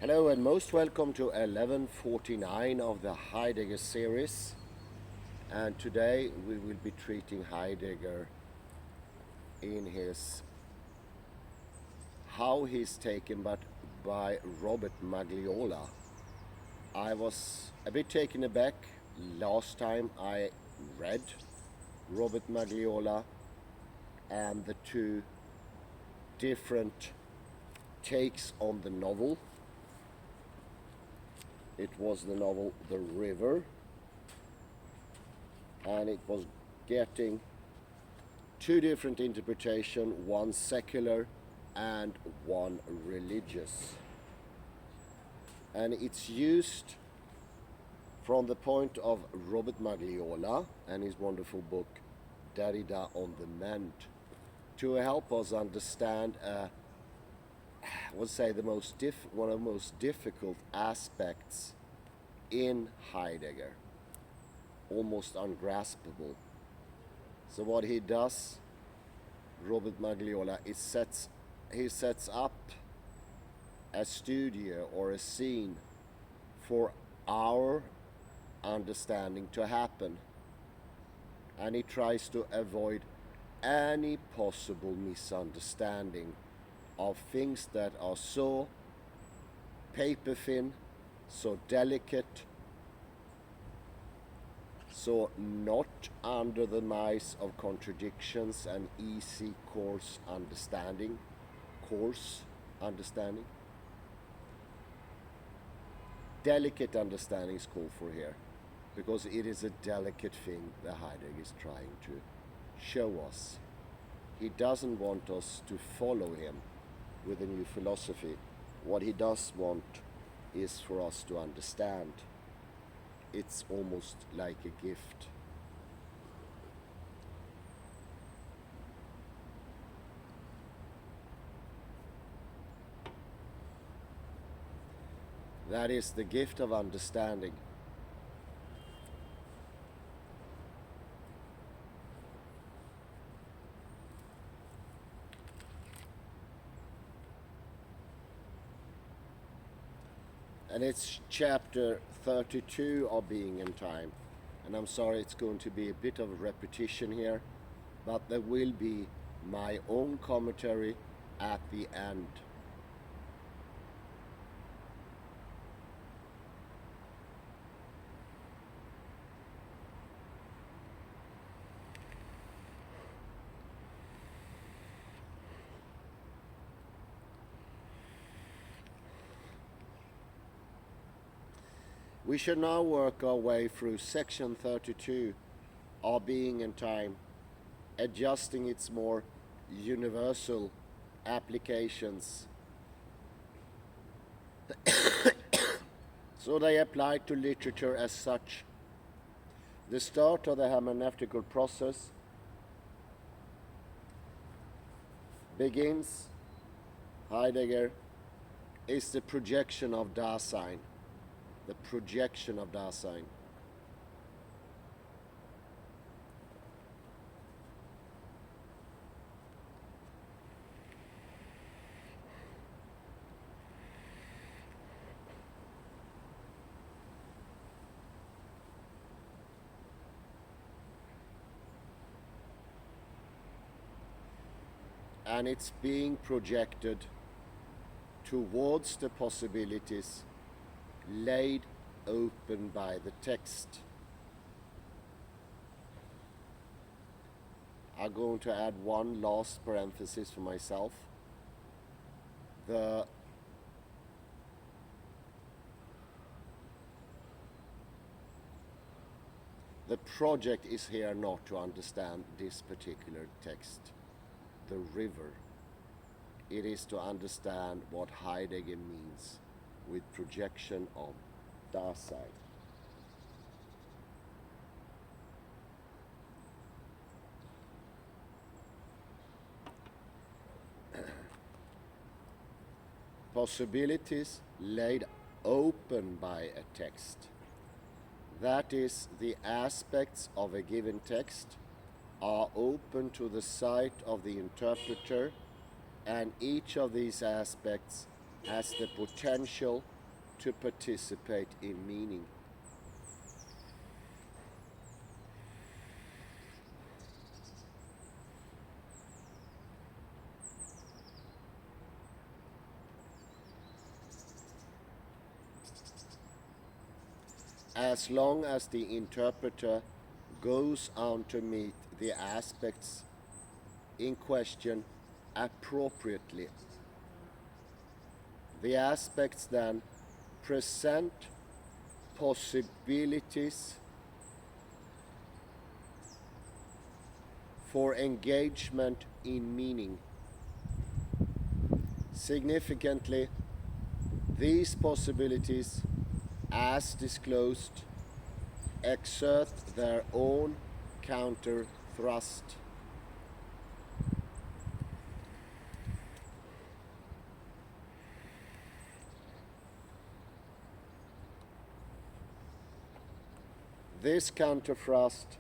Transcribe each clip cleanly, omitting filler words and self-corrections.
Hello and most welcome to 1149 of the Heidegger series. And today we will be treating Heidegger in his How He's Taken by Robert Magliola. I was a bit taken aback last time I read Robert Magliola and the two different takes on the novel. It was the novel The River, and it was getting two different interpretations, one secular and one religious. And it's used from the point of Robert Magliola and his wonderful book Derrida on the Mend to help us understand I would say one of the most difficult aspects in Heidegger, almost ungraspable. So what he does, Robert Magliola, he sets up a studio or a scene for our understanding to happen, and he tries to avoid any possible misunderstanding of things that are so paper thin, so delicate, so not under the maze of contradictions and easy coarse understanding. Delicate understanding is called for here, because it is a delicate thing that Heidegger is trying to show us. He doesn't want us to follow him with a new philosophy. What he does want is for us to understand. It's almost like a gift. That is the gift of understanding. And it's chapter 32 of Being in Time. And I'm sorry it's going to be a bit of a repetition here, but there will be my own commentary at the end. We shall now work our way through section 32 of Being in Time, adjusting its more universal applications so they apply to literature as such. The start of the hermeneutical process begins, Heidegger, is the projection of Dasein. The projection of Dasein. And it's being projected towards the possibilities laid open by the text. I'm going to add one last parenthesis for myself. The project is here not to understand this particular text, the river. It is to understand what Heidegger means with projection of Dasein. Possibilities laid open by a text. That is, the aspects of a given text are open to the sight of the interpreter, and each of these aspects has the potential to participate in meaning. As long as the interpreter goes on to meet the aspects in question appropriately. The aspects then present possibilities for engagement in meaning. Significantly, these possibilities, as disclosed, exert their own counter thrust. This counter thrust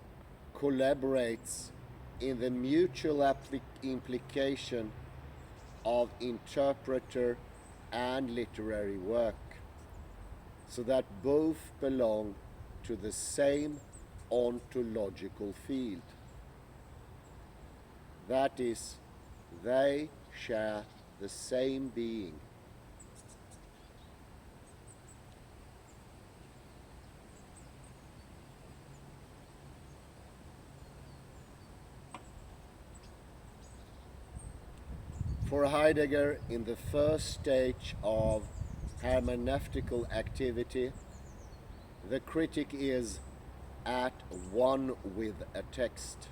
collaborates in the mutual implication of interpreter and literary work, so that both belong to the same ontological field. That is, they share the same being. For Heidegger, in the first stage of hermeneutical activity, the critic is at one with a text.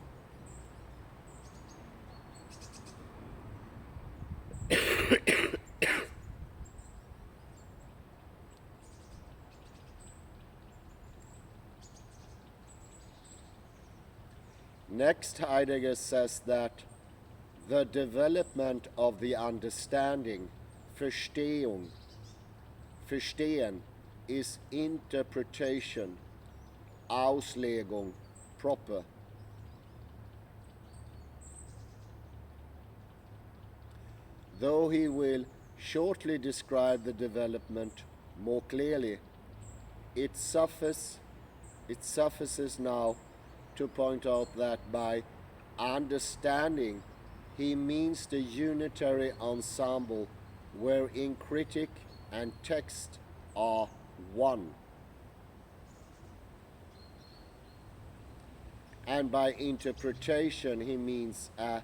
Next, Heidegger says that the development of the understanding, Verstehen, is interpretation, Auslegung proper. Though he will shortly describe the development more clearly, it suffices now to point out that by understanding he means the unitary ensemble wherein critic and text are one. And by interpretation he means a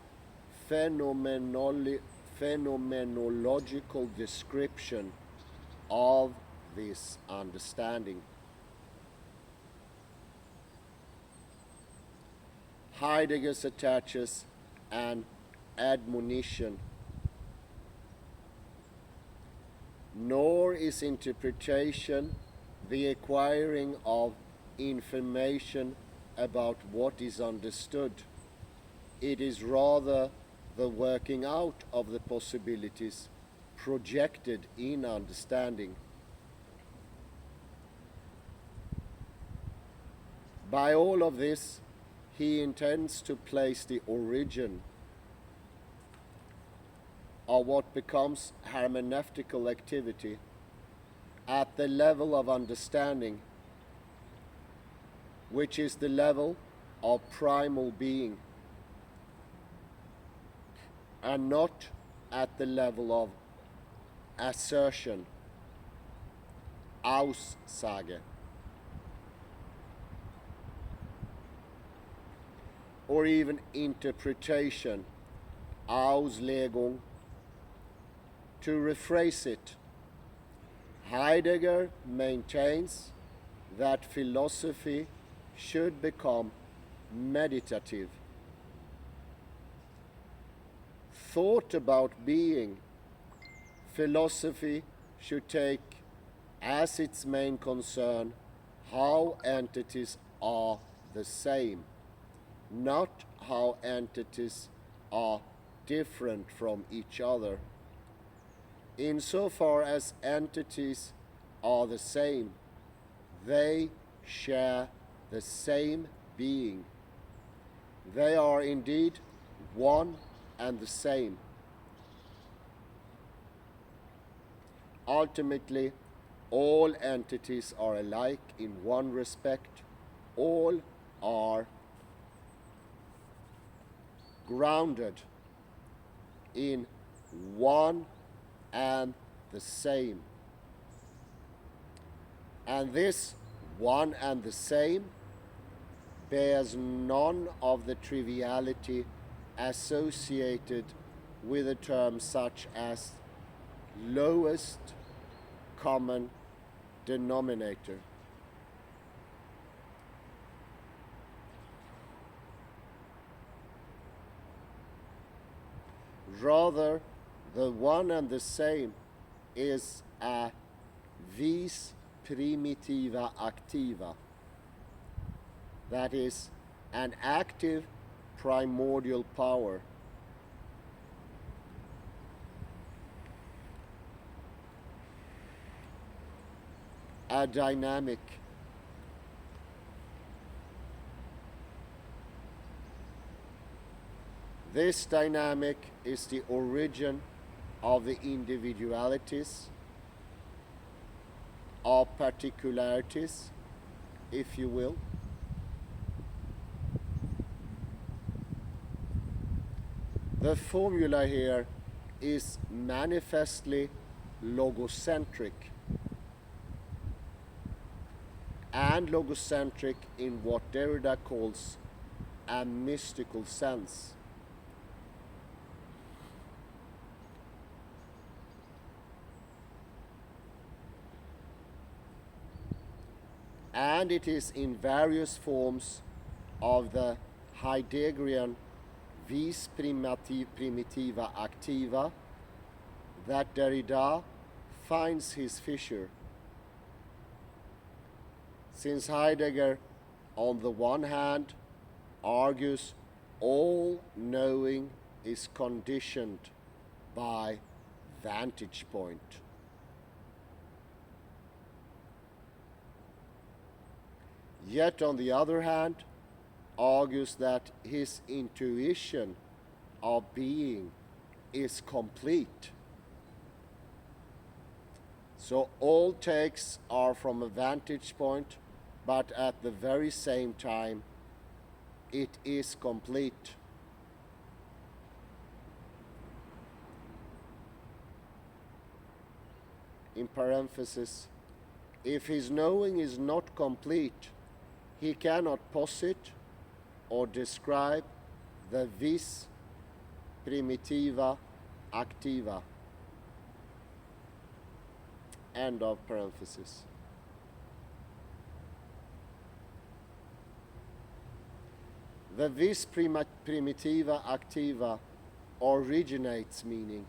phenomenological description of this understanding. Heidegger attaches an admonition. Nor is interpretation the acquiring of information about what is understood. It is rather the working out of the possibilities projected in understanding. By all of this, he intends to place the origin of what becomes hermeneutical activity at the level of understanding, which is the level of primal being, and not at the level of assertion, Aussage, or even interpretation, Auslegung. To rephrase it, Heidegger maintains that philosophy should become meditative. Thought about being, philosophy should take as its main concern how entities are the same, not how entities are different from each other. Insofar as entities are the same, they share the same being. They are indeed one and the same. ultimately, all entities are alike in one respect. All are grounded in one and the same. And this one and the same bears none of the triviality associated with a term such as lowest common denominator. Rather, the one and the same is a vis primitiva activa, that is, an active primordial power. A dynamic. This dynamic is the origin of the individualities, of particularities, if you will. The formula here is manifestly logocentric, and logocentric in what Derrida calls a mystical sense. And it is in various forms of the Heideggerian vis primitiva activa that Derrida finds his fissure. Since Heidegger, on the one hand, argues all knowing is conditioned by vantage point, yet on the other hand, argues that his intuition of being is complete. So all takes are from a vantage point, but at the very same time, it is complete. In parenthesis, if his knowing is not complete, he cannot posit or describe the vis primitiva activa. End of parenthesis. The vis primitiva activa originates meaning,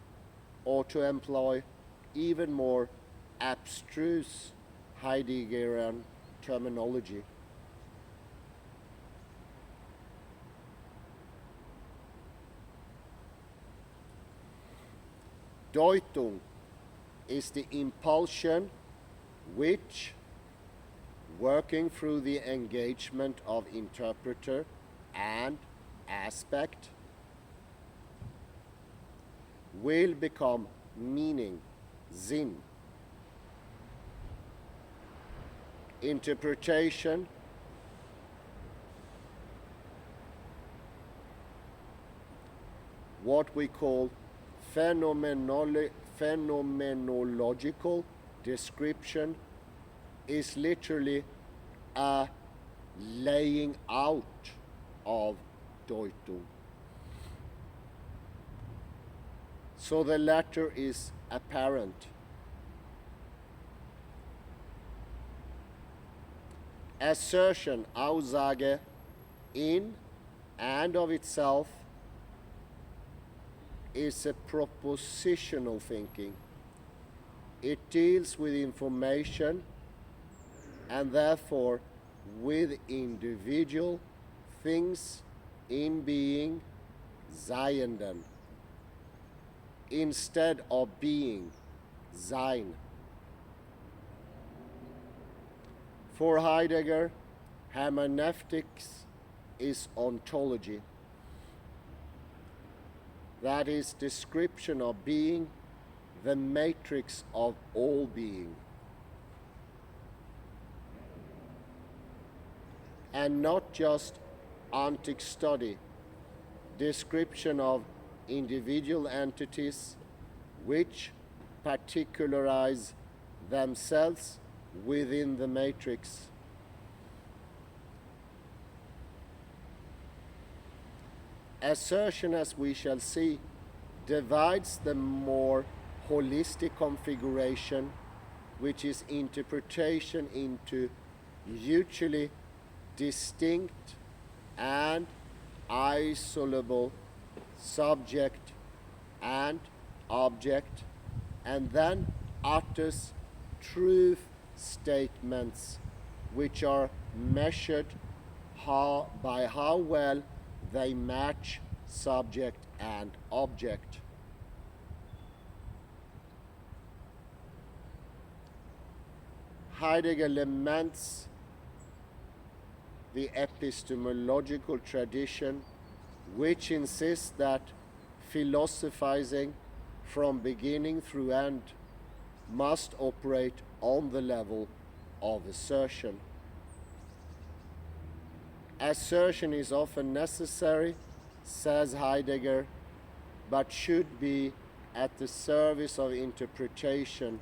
or to employ even more abstruse Heideggerian terminology, Deutung is the impulsion which, working through the engagement of interpreter and aspect, will become meaning, Sinn. Interpretation what we call phenomenological description is literally a laying out of Deutung. So the latter is apparent. Assertion, Aussage, in and of itself is a propositional thinking. It deals with information and therefore with individual things in being, Seienden, instead of being, Sein. For Heidegger, hermeneutics is ontology. That is description of being the matrix of all being, and not just ontic study, description of individual entities which particularize themselves within the matrix. Assertion, as we shall see, divides the more holistic configuration, which is interpretation, into mutually distinct and isolable subject and object, and then utters truth statements which are measured by how well they match subject and object. Heidegger laments the epistemological tradition which insists that philosophizing from beginning through end must operate on the level of assertion. Assertion is often necessary, says Heidegger, but should be at the service of interpretation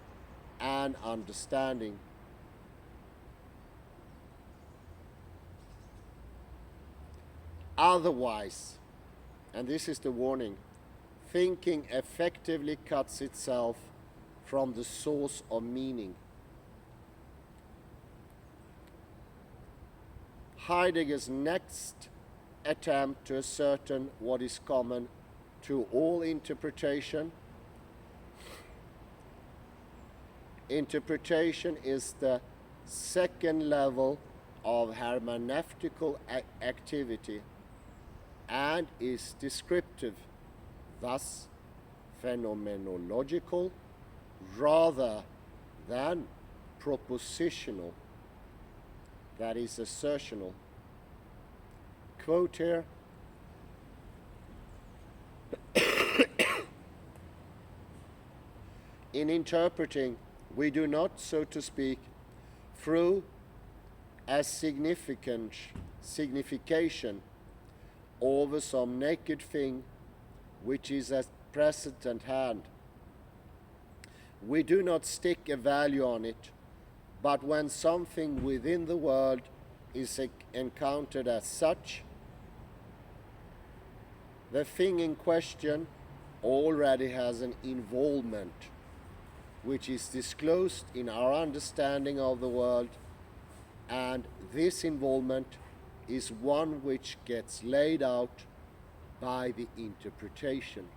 and understanding. Otherwise, and this is the warning, thinking effectively cuts itself from the source of meaning. Heidegger's next attempt to ascertain what is common to all interpretation. Interpretation is the second level of hermeneutical activity and is descriptive, thus phenomenological, rather than propositional, that is assertional. Quote here, in interpreting, we do not, so to speak, through as signification over some naked thing which is at present at hand. We do not stick a value on it, but when something within the world is encountered as such, the thing in question already has an involvement which is disclosed in our understanding of the world, and this involvement is one which gets laid out by the interpretation.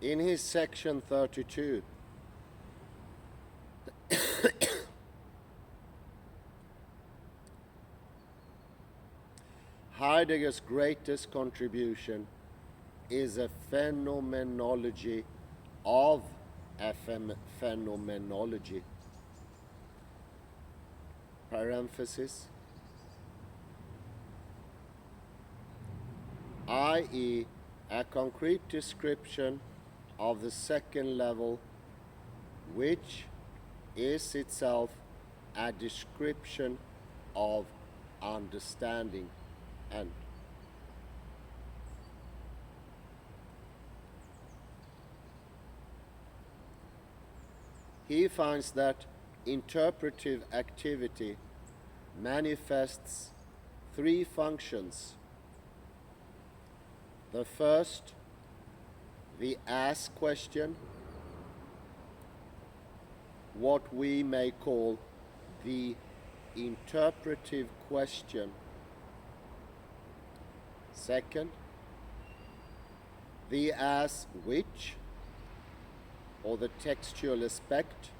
In his section 32, Heidegger's greatest contribution is a phenomenology of a phenomenology. Parenthesis, i.e., a concrete description of the second level which is itself a description of understanding. And he finds that interpretive activity manifests three functions. The first, the ask question, what we may call the interpretive question. Second, the as which, or the textual aspect,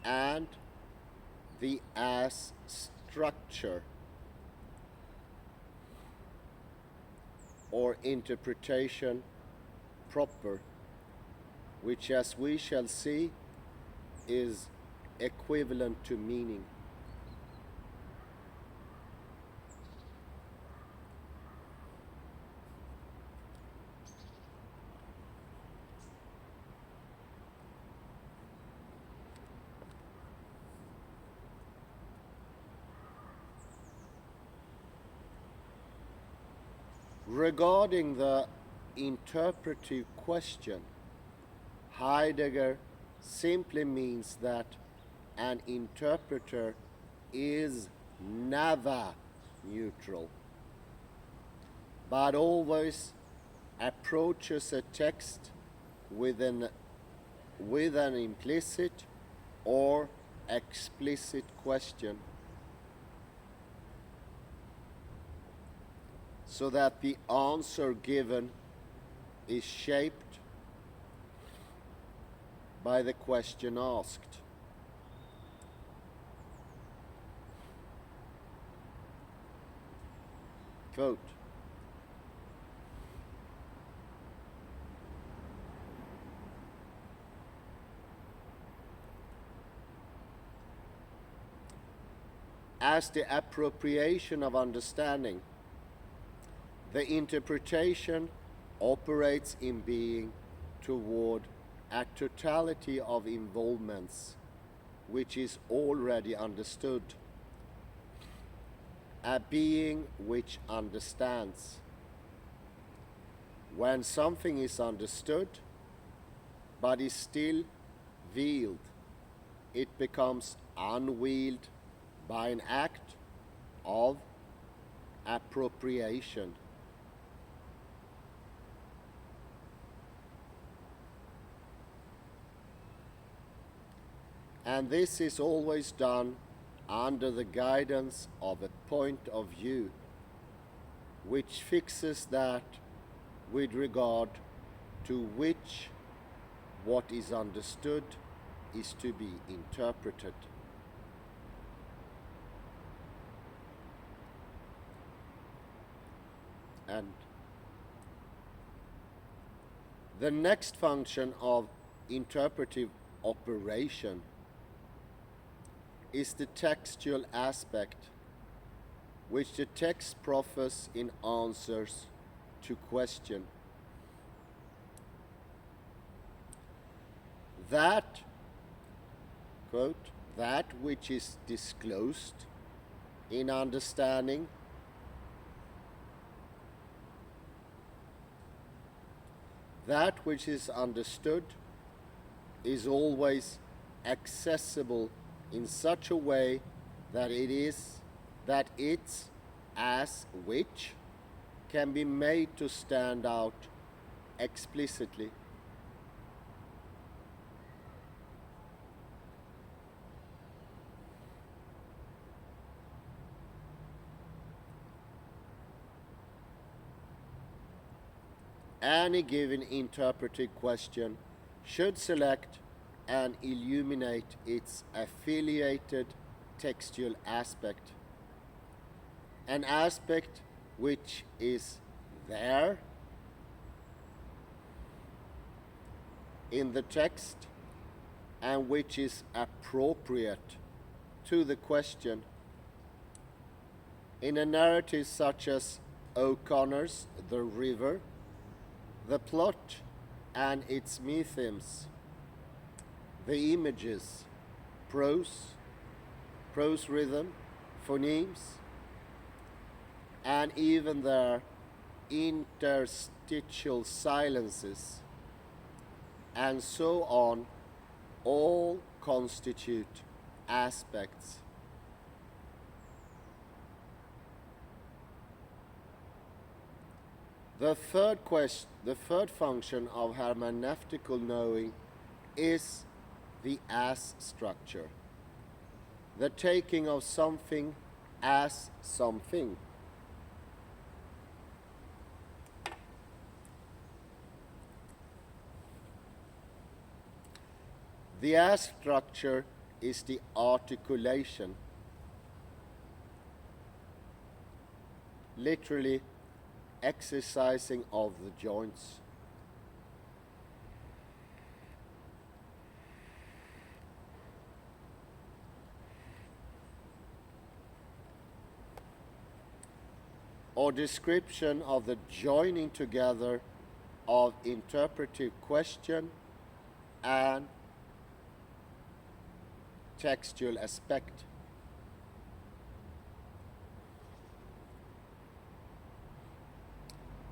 and the as structure, or interpretation proper, which, as we shall see, is equivalent to meaning. Regarding the interpretive question, Heidegger simply means that an interpreter is never neutral, but always approaches a text with an implicit or explicit question, so that the answer given is shaped by the question asked. Quote, as the appropriation of understanding, the interpretation operates in being toward a totality of involvements which is already understood, a being which understands. When something is understood but is still veiled, it becomes unveiled by an act of appropriation. And this is always done under the guidance of a point of view which fixes that with regard to which what is understood is to be interpreted. And the next function of interpretive operation is the textual aspect, which the text proffers in answers to question. That, quote, that which is disclosed in understanding that which is understood is always accessible in such a way that its as which can be made to stand out explicitly. Any given interpretive question should select and illuminate its affiliated textual aspect, an aspect which is there in the text and which is appropriate to the question. In a narrative such as O'Connor's The River, the plot and its methemes, the images, prose rhythm, phonemes, and even their interstitial silences, and so on, all constitute aspects. The third function of hermeneutical knowing is the as structure, the taking of something as something. The as structure is the articulation, literally exercising of the joints. Or description of the joining together of interpretive question and textual aspect.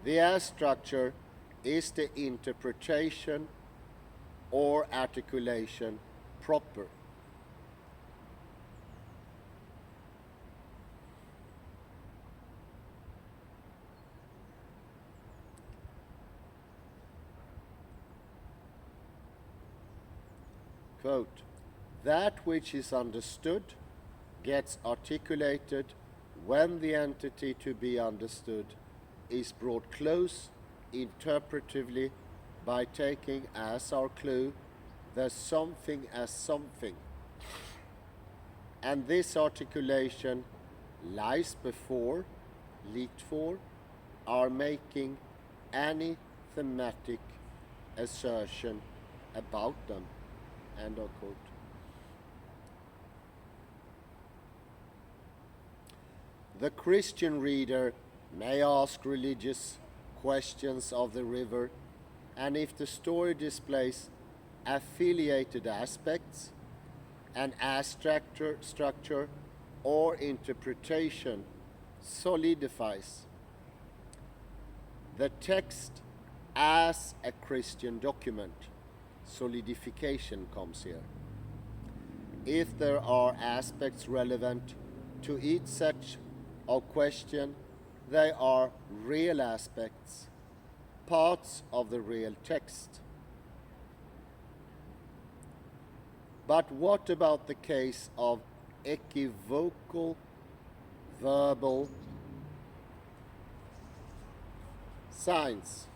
The as structure is the interpretation or articulation proper. Quote, that which is understood gets articulated when the entity to be understood is brought close interpretively by taking as our clue the something as something. And this articulation lies before, liegt for, our making any thematic assertion about them. End of quote. The Christian reader may ask religious questions of the river, and if the story displays affiliated aspects, an as structure or interpretation solidifies the text as a Christian document. Solidification comes here. If there are aspects relevant to each such of question, they are real aspects, parts of the real text. But what about the case of equivocal verbal signs?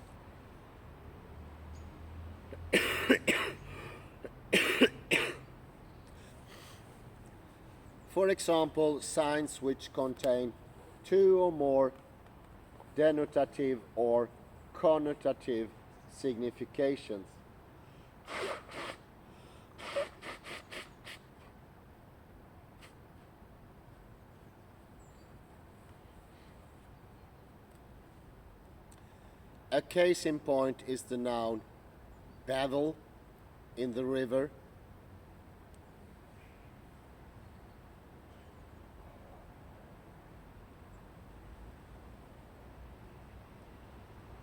For example, signs which contain two or more denotative or connotative significations. A case in point is the noun bevel in the river.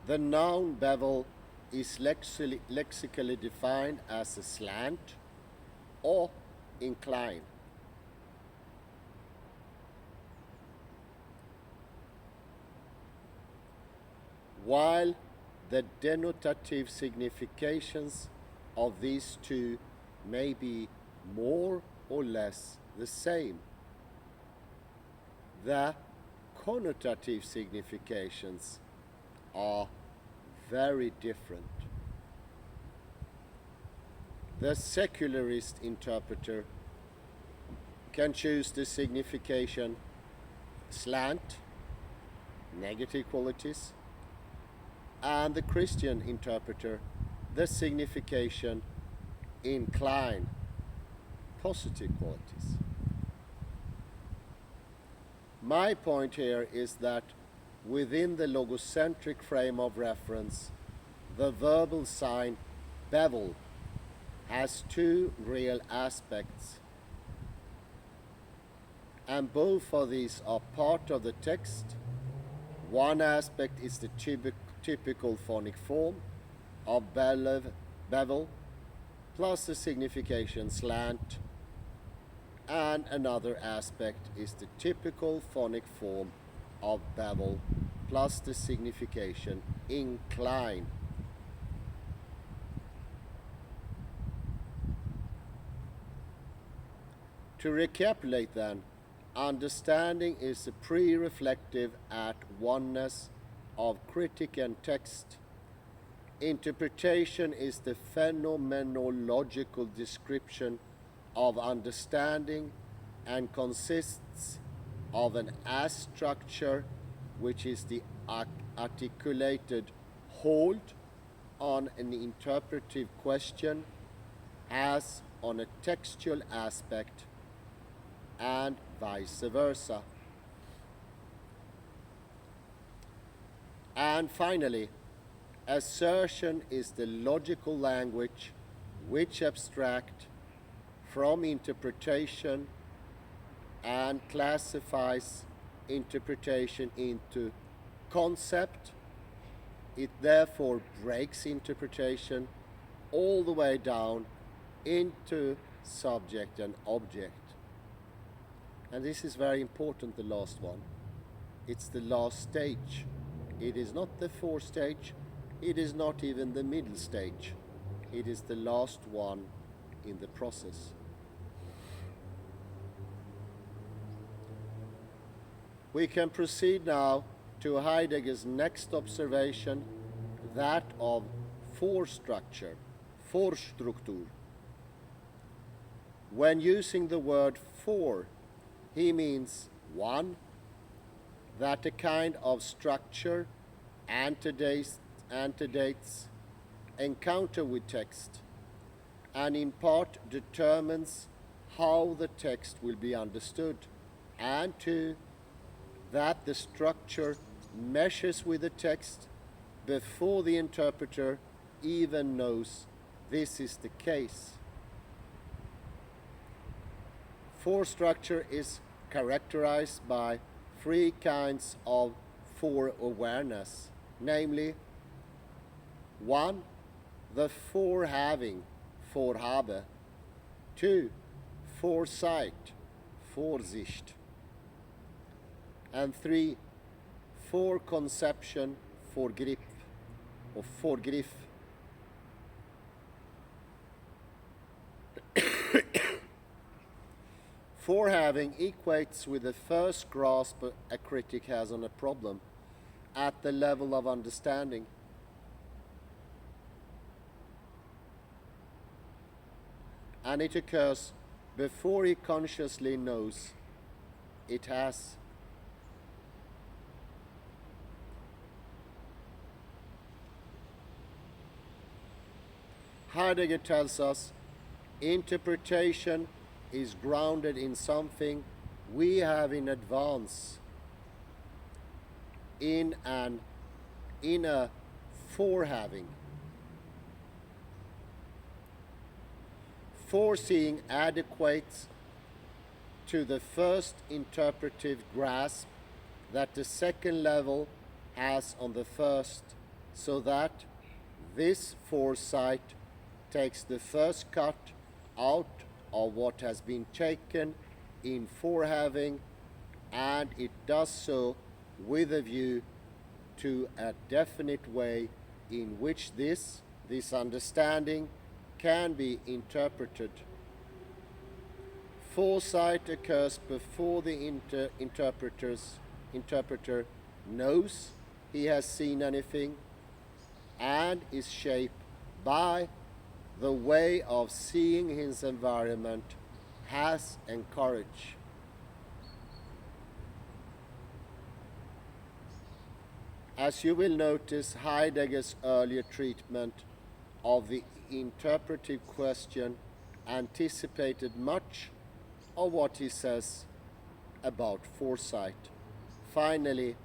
The noun bevel is lexically defined as a slant or incline. While the denotative significations of these two may be more or less the same, the connotative significations are very different. The secularist interpreter can choose the signification slant, negative qualities, and the Christian interpreter the signification incline, positive qualities. My point here is that within the logocentric frame of reference, the verbal sign bevel has two real aspects, and both of these are part of the text. One aspect is the typical phonic form of bevel plus the signification slant, and another aspect is the typical phonic form of bevel plus the signification incline. To recapitulate then, understanding is the pre-reflective at oneness of critic and text. Interpretation is the phenomenological description of understanding and consists of an as structure, which is the articulated hold on an interpretive question as on a textual aspect, and vice versa. And finally, assertion is the logical language which abstracts from interpretation and classifies interpretation into concept. It therefore breaks interpretation all the way down into subject and object. And this is very important, the last one. It's the last stage. It is not the fourth stage. It is not even the middle stage. It is the last one in the process. We can proceed now to Heidegger's next observation, that of fore-structure, Vorstruktur. When using the word for, he means, one, that a kind of structure antedates encounter with text, and in part determines how the text will be understood, and two, that the structure meshes with the text before the interpreter even knows this is the case. Fore-structure is characterized by three kinds of fore-awareness, namely, one, the fore-having, Vorhabe, two, Foresight, Vorsicht, and three, fore-conception, Vorgriff, or Vorgriff. Fore-having equates with the first grasp a critic has on a problem at the level of understanding. And it occurs before he consciously knows it has. Heidegger tells us interpretation is grounded in something we have in advance, in a fore-having. Foreseeing adequates to the first interpretive grasp that the second level has on the first, so that this foresight takes the first cut out of what has been taken in fore-having, and it does so with a view to a definite way in which this understanding can be interpreted. Foresight occurs before the interpreter knows he has seen anything, and is shaped by the way of seeing his environment has encouraged. As you will notice, Heidegger's earlier treatment of the interpretive question anticipated much of what he says about foresight. Finally,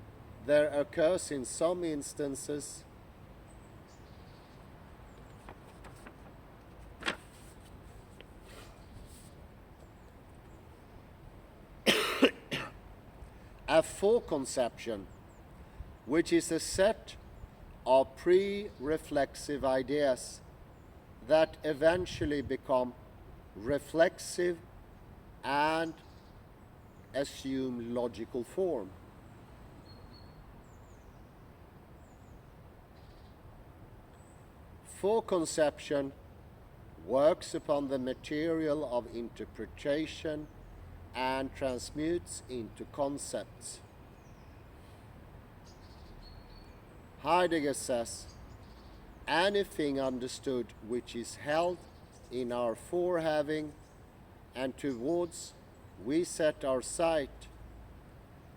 there occurs in some instances fore-conception, which is a set of pre-reflexive ideas that eventually become reflexive and assume logical form. Fore-conception works upon the material of interpretation and transmutes into concepts. Heidegger says, anything understood which is held in our fore-having and towards we set our sight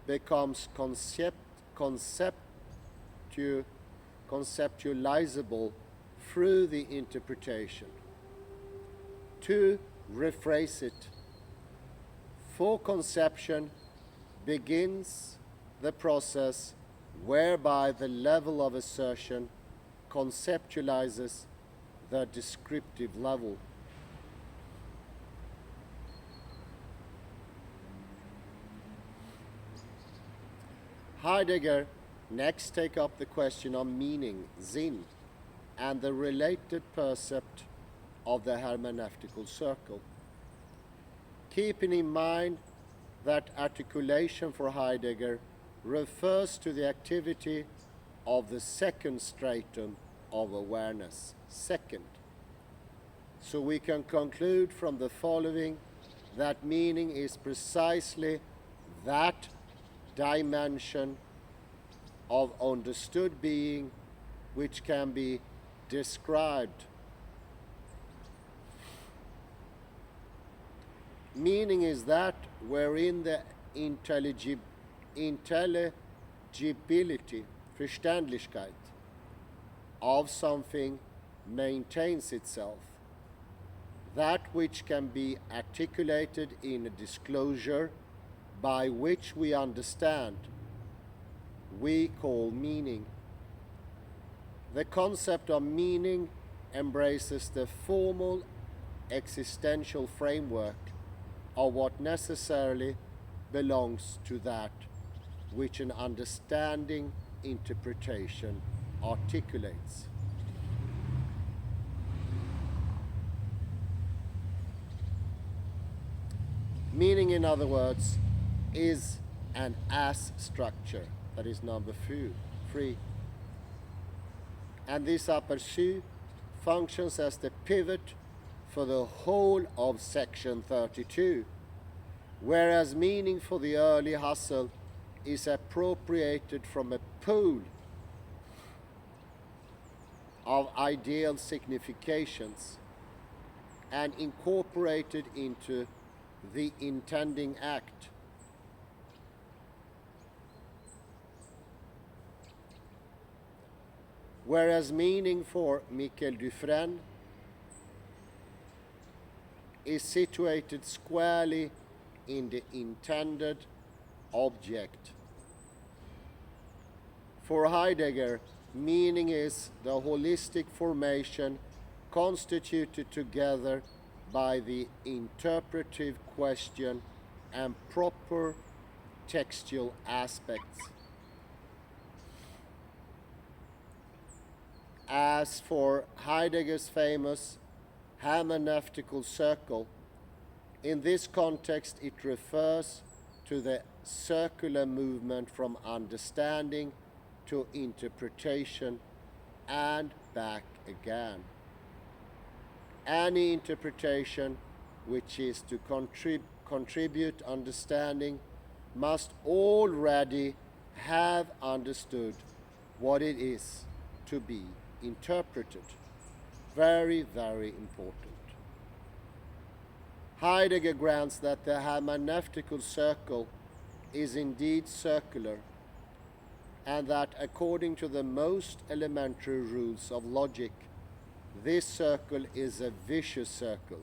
becomes conceptualizable through the interpretation. To rephrase it, fore-conception begins the process whereby the level of assertion conceptualizes the descriptive level. Heidegger next takes up the question of meaning, Sinn, and the related percept of the hermeneutical circle. Keeping in mind that articulation for Heidegger refers to the activity of the second stratum of awareness, second. So we can conclude from the following that meaning is precisely that dimension of understood being which can be described. Meaning is that wherein the intelligibility, Verständlichkeit, of something maintains itself, that which can be articulated in a disclosure by which we understand, we call meaning. The concept of meaning embraces the formal existential framework of what necessarily belongs to that which an understanding interpretation articulates. Meaning, in other words, is an as structure. That is number 3. And this aperçu functions as the pivot for the whole of section 32, whereas meaning for the early Husserl is appropriated from a pool of ideal significations and incorporated into the intending act. Whereas meaning for Michel Dufresne is situated squarely in the intended object. For Heidegger, meaning is the holistic formation constituted together by the interpretive question and proper textual aspects. As for Heidegger's famous hermeneutical circle, in this context it refers to the circular movement from understanding to interpretation and back again. Any interpretation which is to contribute understanding must already have understood what it is to be interpreted. Very, very important. Heidegger grants that the hermeneutical circle is indeed circular, and that according to the most elementary rules of logic, this circle is a vicious circle.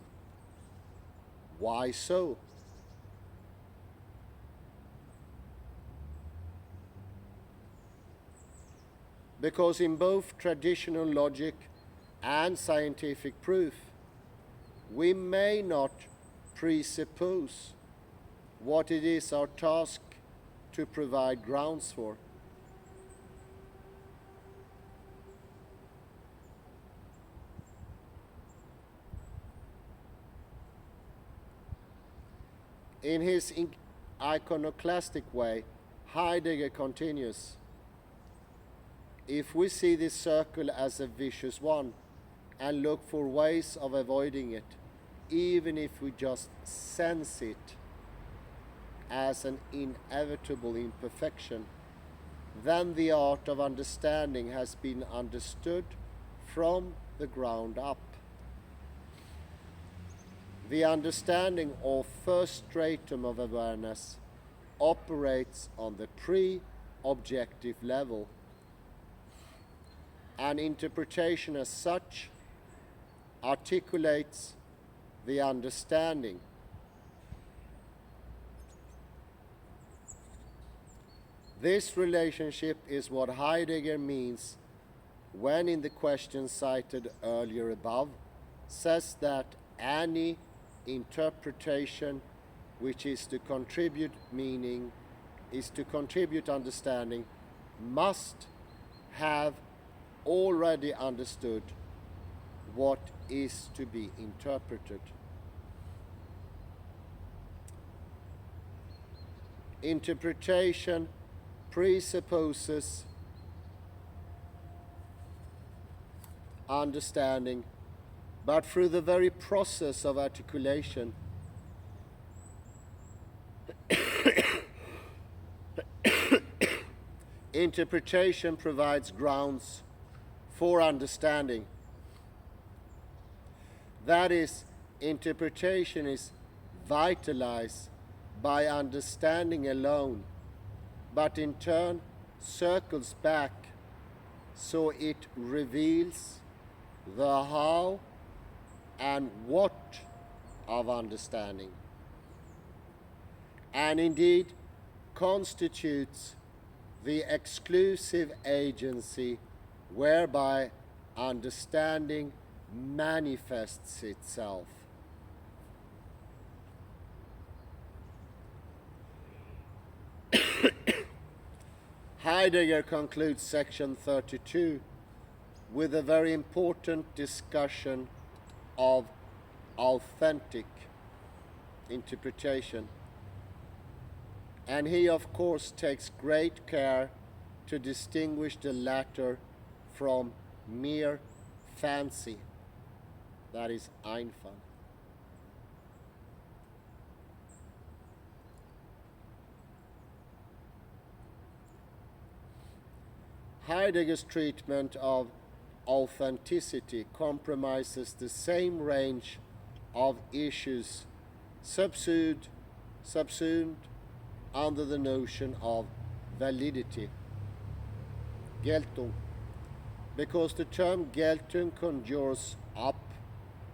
Why so? Because in both traditional logic and scientific proof, we may not presuppose what it is our task to provide grounds for. In his iconoclastic way, Heidegger continues, if we see this circle as a vicious one and look for ways of avoiding it, even if we just sense it as an inevitable imperfection, then the art of understanding has been understood from the ground up. The understanding of first stratum of awareness operates on the pre-objective level, and interpretation as such articulates the understanding. This relationship is what Heidegger means when, in the question cited earlier above, says that any interpretation which is to contribute meaning, is to contribute understanding, must have already understood what is to be interpreted. Interpretation presupposes understanding, but through the very process of articulation, interpretation provides grounds for understanding. That is, interpretation is vitalized by understanding alone, but in turn circles back, so it reveals the how and what of understanding, and indeed constitutes the exclusive agency whereby understanding manifests itself. Heidegger concludes section 32 with a very important discussion of authentic interpretation. And he, of course, takes great care to distinguish the latter from mere fancy, that is Einfall. Heidegger's treatment of authenticity comprises the same range of issues subsumed under the notion of validity, Geltung, because the term Geltung conjures up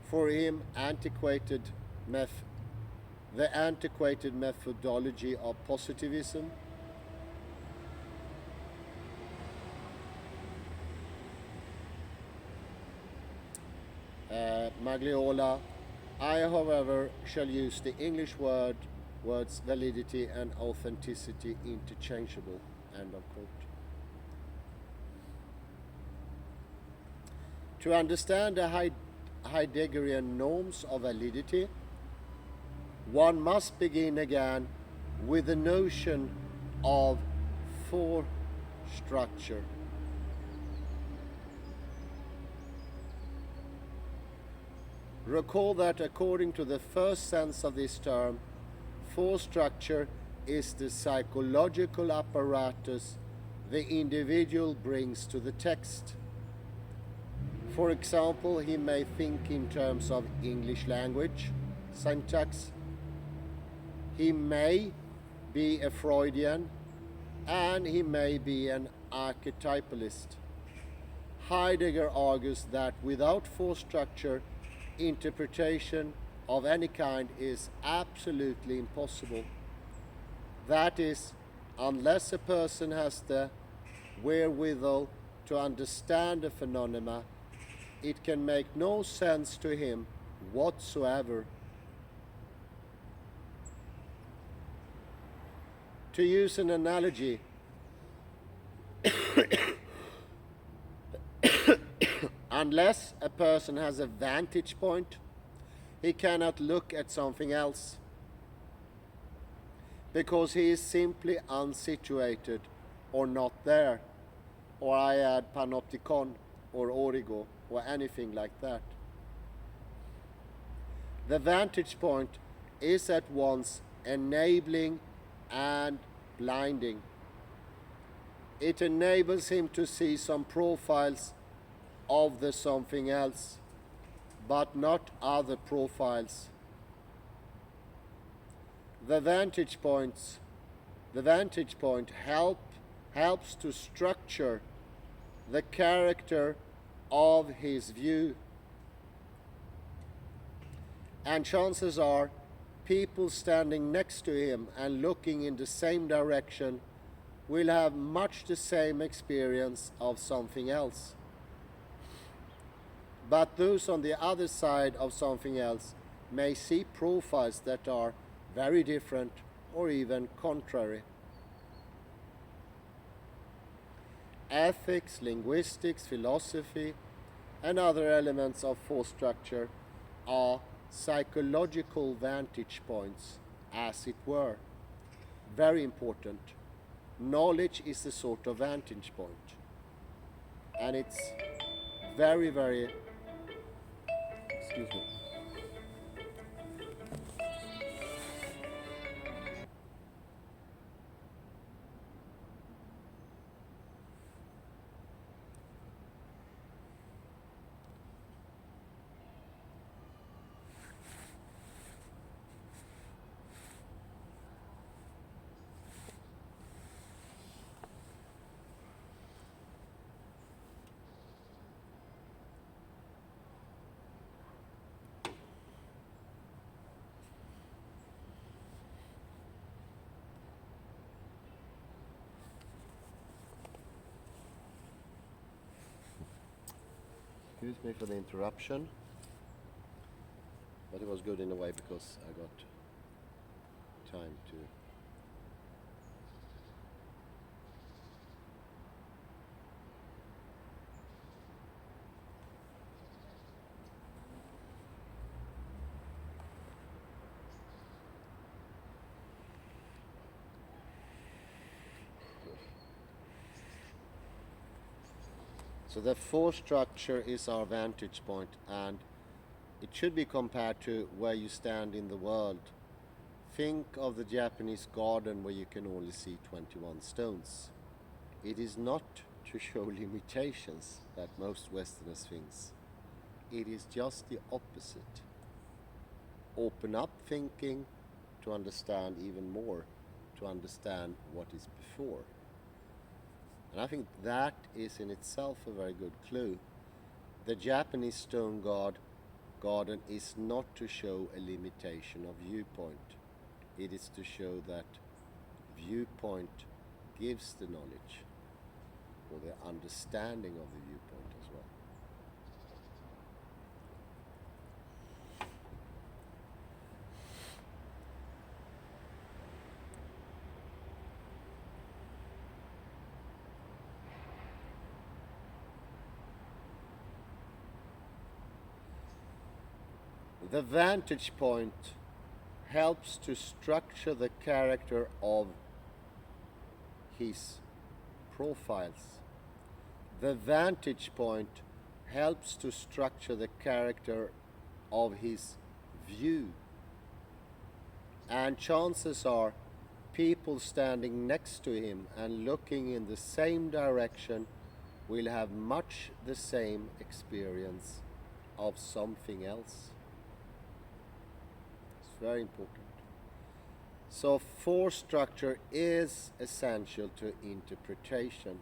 for him the antiquated methodology of positivism, Magliola. I, however, shall use the English words validity and authenticity interchangeable. End of quote. To understand the Heideggerian norms of validity, one must begin again with the notion of fore-structure. Recall that according to the first sense of this term, fore-structure is the psychological apparatus the individual brings to the text. For example, he may think in terms of English language, syntax. He may be a Freudian, and he may be an archetypalist. Heidegger argues that without fore-structure, interpretation of any kind is absolutely impossible. That is, unless a person has the wherewithal to understand a phenomena, it can make no sense to him whatsoever. To use an analogy, unless a person has a vantage point, he cannot look at something else, because he is simply unsituated or not there, or I add panopticon or origo or anything like that. The vantage point is at once enabling and blinding. It enables him to see some profiles of the something else, but not other profiles. The vantage point helps to structure the character of his view. And chances are, people standing next to him and looking in the same direction will have much the same experience of something else. But those on the other side of something else may see profiles that are very different or even contrary. Ethics, linguistics, philosophy, and other elements of fore-structure are psychological vantage points, as it were. Very important. Knowledge is a sort of vantage point. And it's very, very, excuse me. Excuse me for the interruption, but it was good in a way because I got time to. So the fore-structure is our vantage point, and it should be compared to where you stand in the world. Think of the Japanese garden where you can only see 21 stones. It is not to show limitations that most Westerners think. It is just the opposite. Open up thinking to understand even more, to understand what is before. And I think that is in itself a very good clue. The Japanese stone garden is not to show a limitation of viewpoint. It is to show that viewpoint gives the knowledge, or the understanding of the viewpoint as well. The vantage point helps to structure the character of his profiles. The vantage point helps to structure the character of his view. And chances are, people standing next to him and looking in the same direction will have much the same experience of something else. Very important. So fore-structure is essential to interpretation.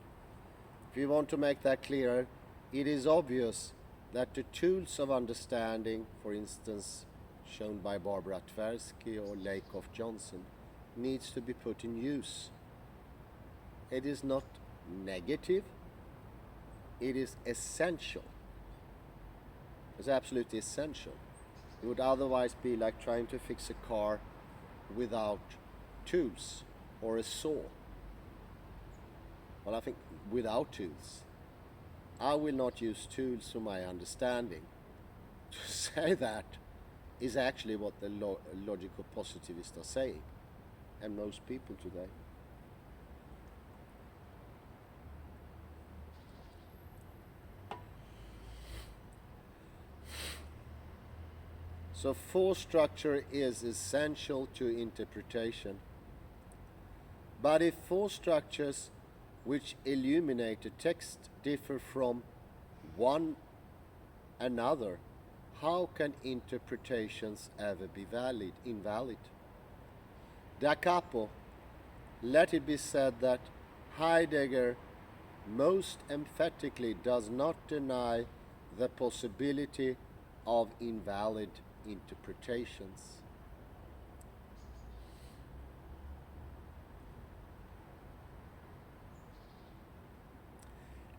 If you want to make that clearer, it is obvious that the tools of understanding, for instance, shown by Barbara Tversky or Lakoff Johnson, needs to be put in use. It is not negative, it is essential. It's absolutely essential. It would otherwise be like trying to fix a car without tools. or a saw. Well, I think without tools, I will not use tools for my understanding. To say that is actually what the logical positivists are saying, and most people today. So fore-structure is essential to interpretation. But if fore-structures which illuminate a text differ from one another, how can interpretations ever be invalid? Da capo, let it be said that Heidegger most emphatically does not deny the possibility of invalid interpretations.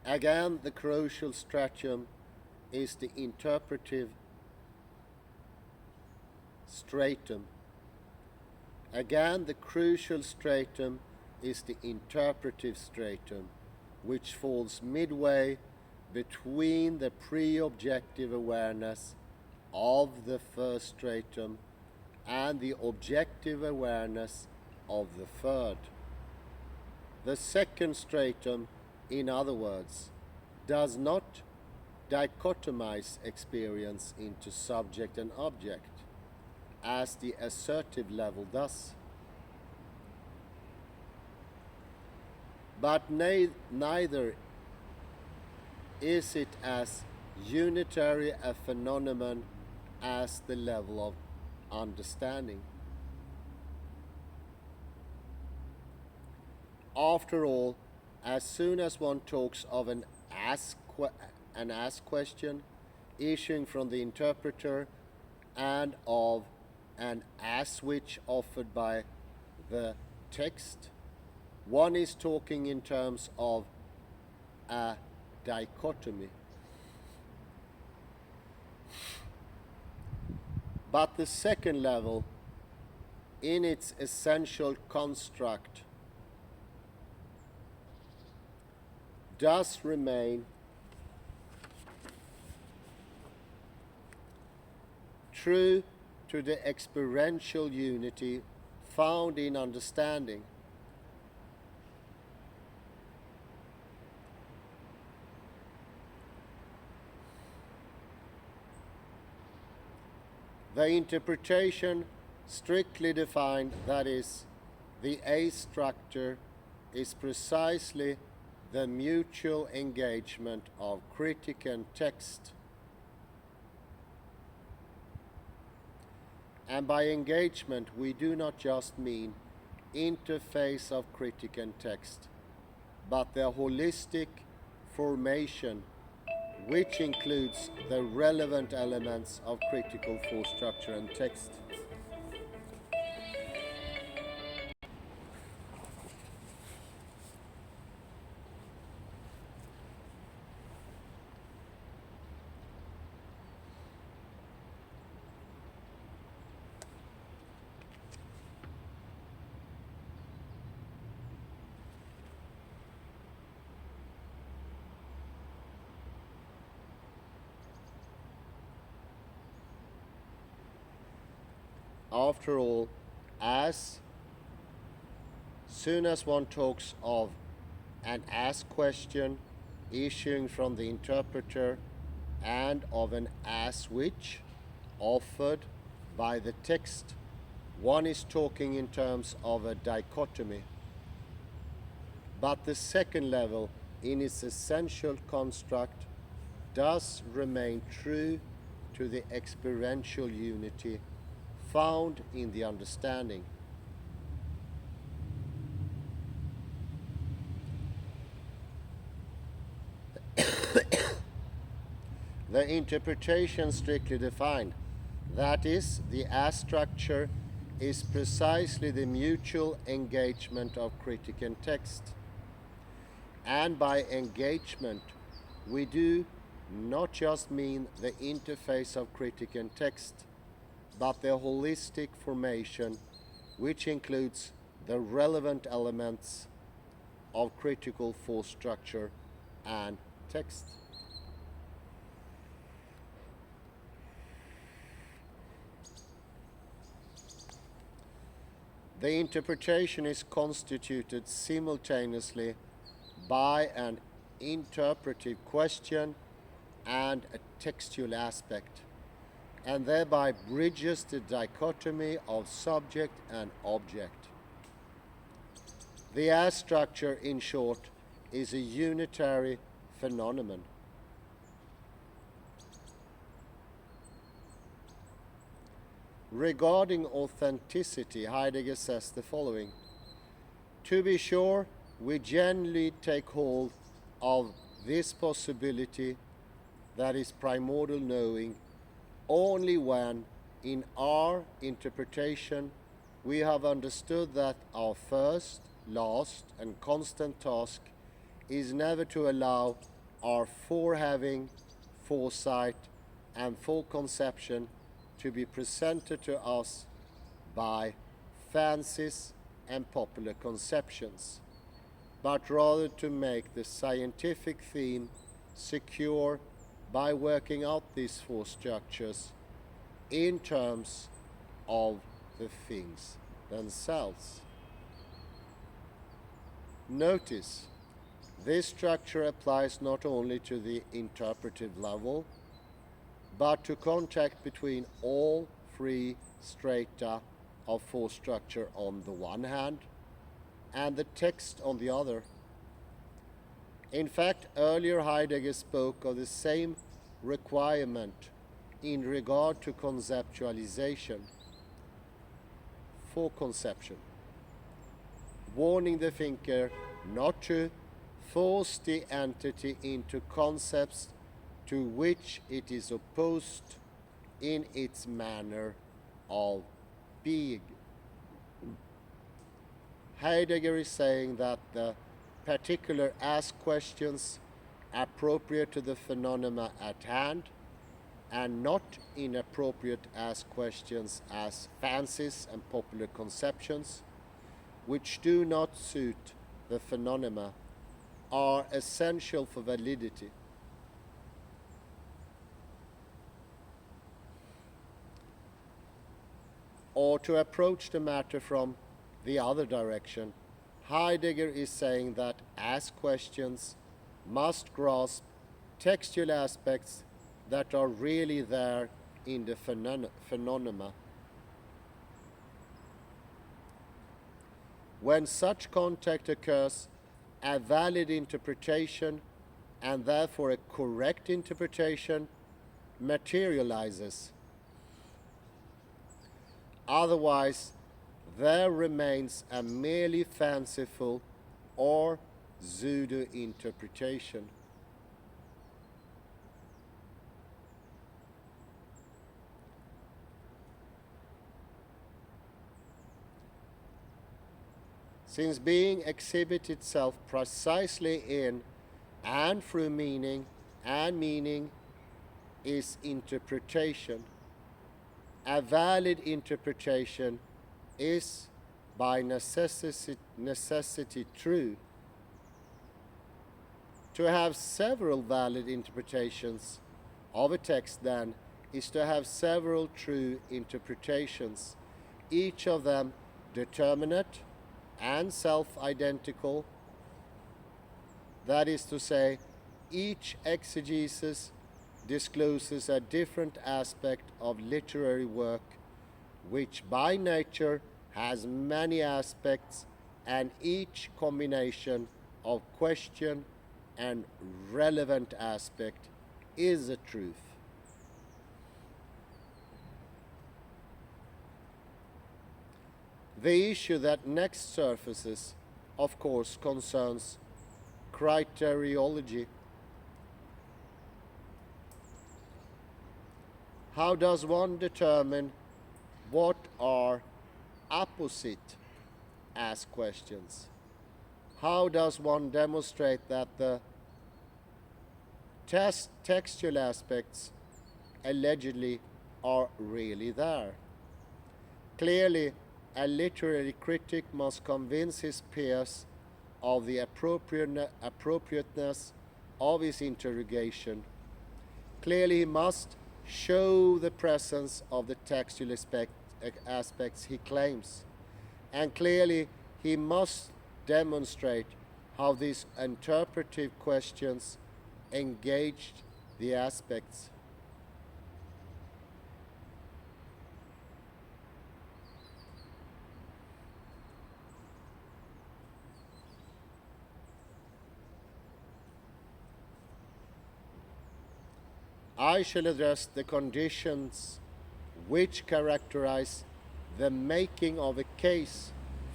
Again, the crucial stratum is the interpretive stratum. Again, the crucial stratum is the interpretive stratum, which falls midway between the pre-objective awareness of the first stratum and the objective awareness of the third. The second stratum, in other words, does not dichotomize experience into subject and object, as the assertive level does. But neither is it as unitary a phenomenon as the level of understanding. After all, as soon as one talks of an ask question issuing from the interpreter and of an as-which offered by the text, one is talking in terms of a dichotomy. But the second level, in its essential construct, does remain true to the experiential unity found in understanding. The interpretation strictly defined, that is, the A structure, is precisely the mutual engagement of critic and text. And by engagement, we do not just mean interface of critic and text, but the holistic formation, which includes the relevant elements of critical fore-structure and text. After all, as soon as one talks of an ask question issuing from the interpreter and of an as-which offered by the text, one is talking in terms of a dichotomy. But the second level, in its essential construct, does remain true to the experiential unity found in the understanding. The interpretation strictly defined, that is, the as structure, is precisely the mutual engagement of critic and text. And by engagement, we do not just mean the interface of critic and text, but the holistic formation, which includes the relevant elements of critical force structure and text. The interpretation is constituted simultaneously by an interpretive question and a textual aspect, and thereby bridges the dichotomy of subject and object. The as structure, in short, is a unitary phenomenon. Regarding authenticity, Heidegger says the following: to be sure, we generally take hold of this possibility, that is primordial knowing, only when, in our interpretation, we have understood that our first, last, and constant task is never to allow our fore-having, foresight, and fore-conception to be presented to us by fancies and popular conceptions, but rather to make the scientific theme secure by working out these four structures in terms of the things themselves. Notice, this structure applies not only to the interpretive level, but to contact between all three strata of force structure on the one hand, and the text on the other. In fact, earlier Heidegger spoke of the same requirement in regard to conceptualization, for conception, warning the thinker not to force the entity into concepts to which it is opposed in its manner of being. Heidegger is saying that the particular ask questions appropriate to the phenomena at hand, and not inappropriate ask questions as fancies and popular conceptions, which do not suit the phenomena, are essential for validity. Or to approach the matter from the other direction, Heidegger is saying that ask questions must grasp textual aspects that are really there in the phenomena. When such contact occurs, a valid interpretation, and therefore a correct interpretation, materializes. Otherwise, there remains a merely fanciful or pseudo-interpretation. Since being exhibits itself precisely in and through meaning, and meaning is interpretation, a valid interpretation is by necessity true. To have several valid interpretations of a text, then, is to have several true interpretations, each of them determinate and self-identical. That is to say, each exegesis discloses a different aspect of literary work, which by nature has many aspects, and each combination of question and relevant aspect is a truth. The issue that next surfaces, of course, concerns criteriology. How does one determine what are opposite ask questions? How does one demonstrate that the textual aspects allegedly are really there? Clearly, a literary critic must convince his peers of the appropriateness of his interrogation. Clearly, he must show the presence of the textual aspects he claims, and clearly, he must demonstrate how these interpretive questions engaged the aspects. I shall address the conditions which characterize the making of a case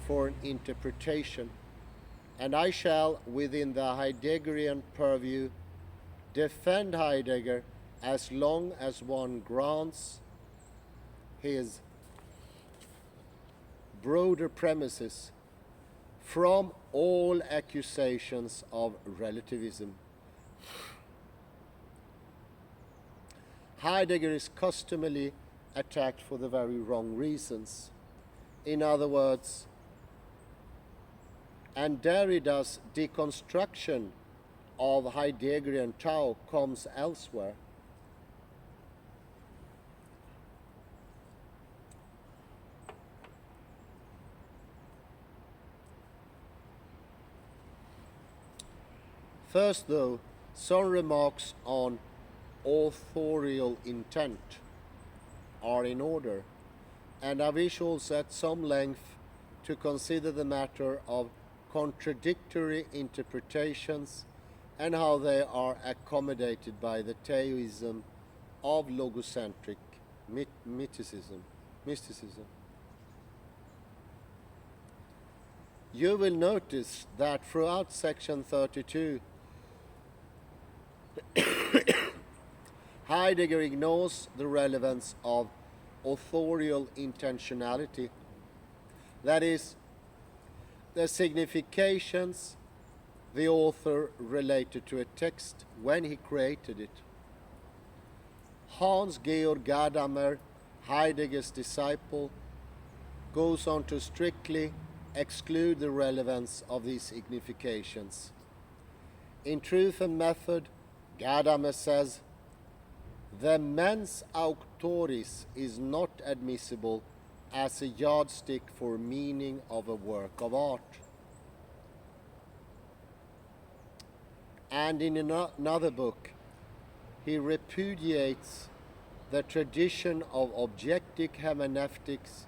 for an interpretation, and I shall, within the Heideggerian purview, defend Heidegger as long as one grants his broader premises from all accusations of relativism. Heidegger is customarily attacked for the very wrong reasons. In other words, and Derrida's deconstruction of Heideggerian Tao comes elsewhere. First, though, some remarks on authorial intent are in order, and I wish also at some length to consider the matter of contradictory interpretations and how they are accommodated by the theism of logocentric mysticism. You will notice that throughout section 32, Heidegger ignores the relevance of authorial intentionality, that is, the significations the author related to a text when he created it. Hans Georg Gadamer, Heidegger's disciple, goes on to strictly exclude the relevance of these significations. In Truth and Method, Gadamer says, the mens auctoris is not admissible as a yardstick for meaning of a work of art. And in another book, he repudiates the tradition of objective hermeneutics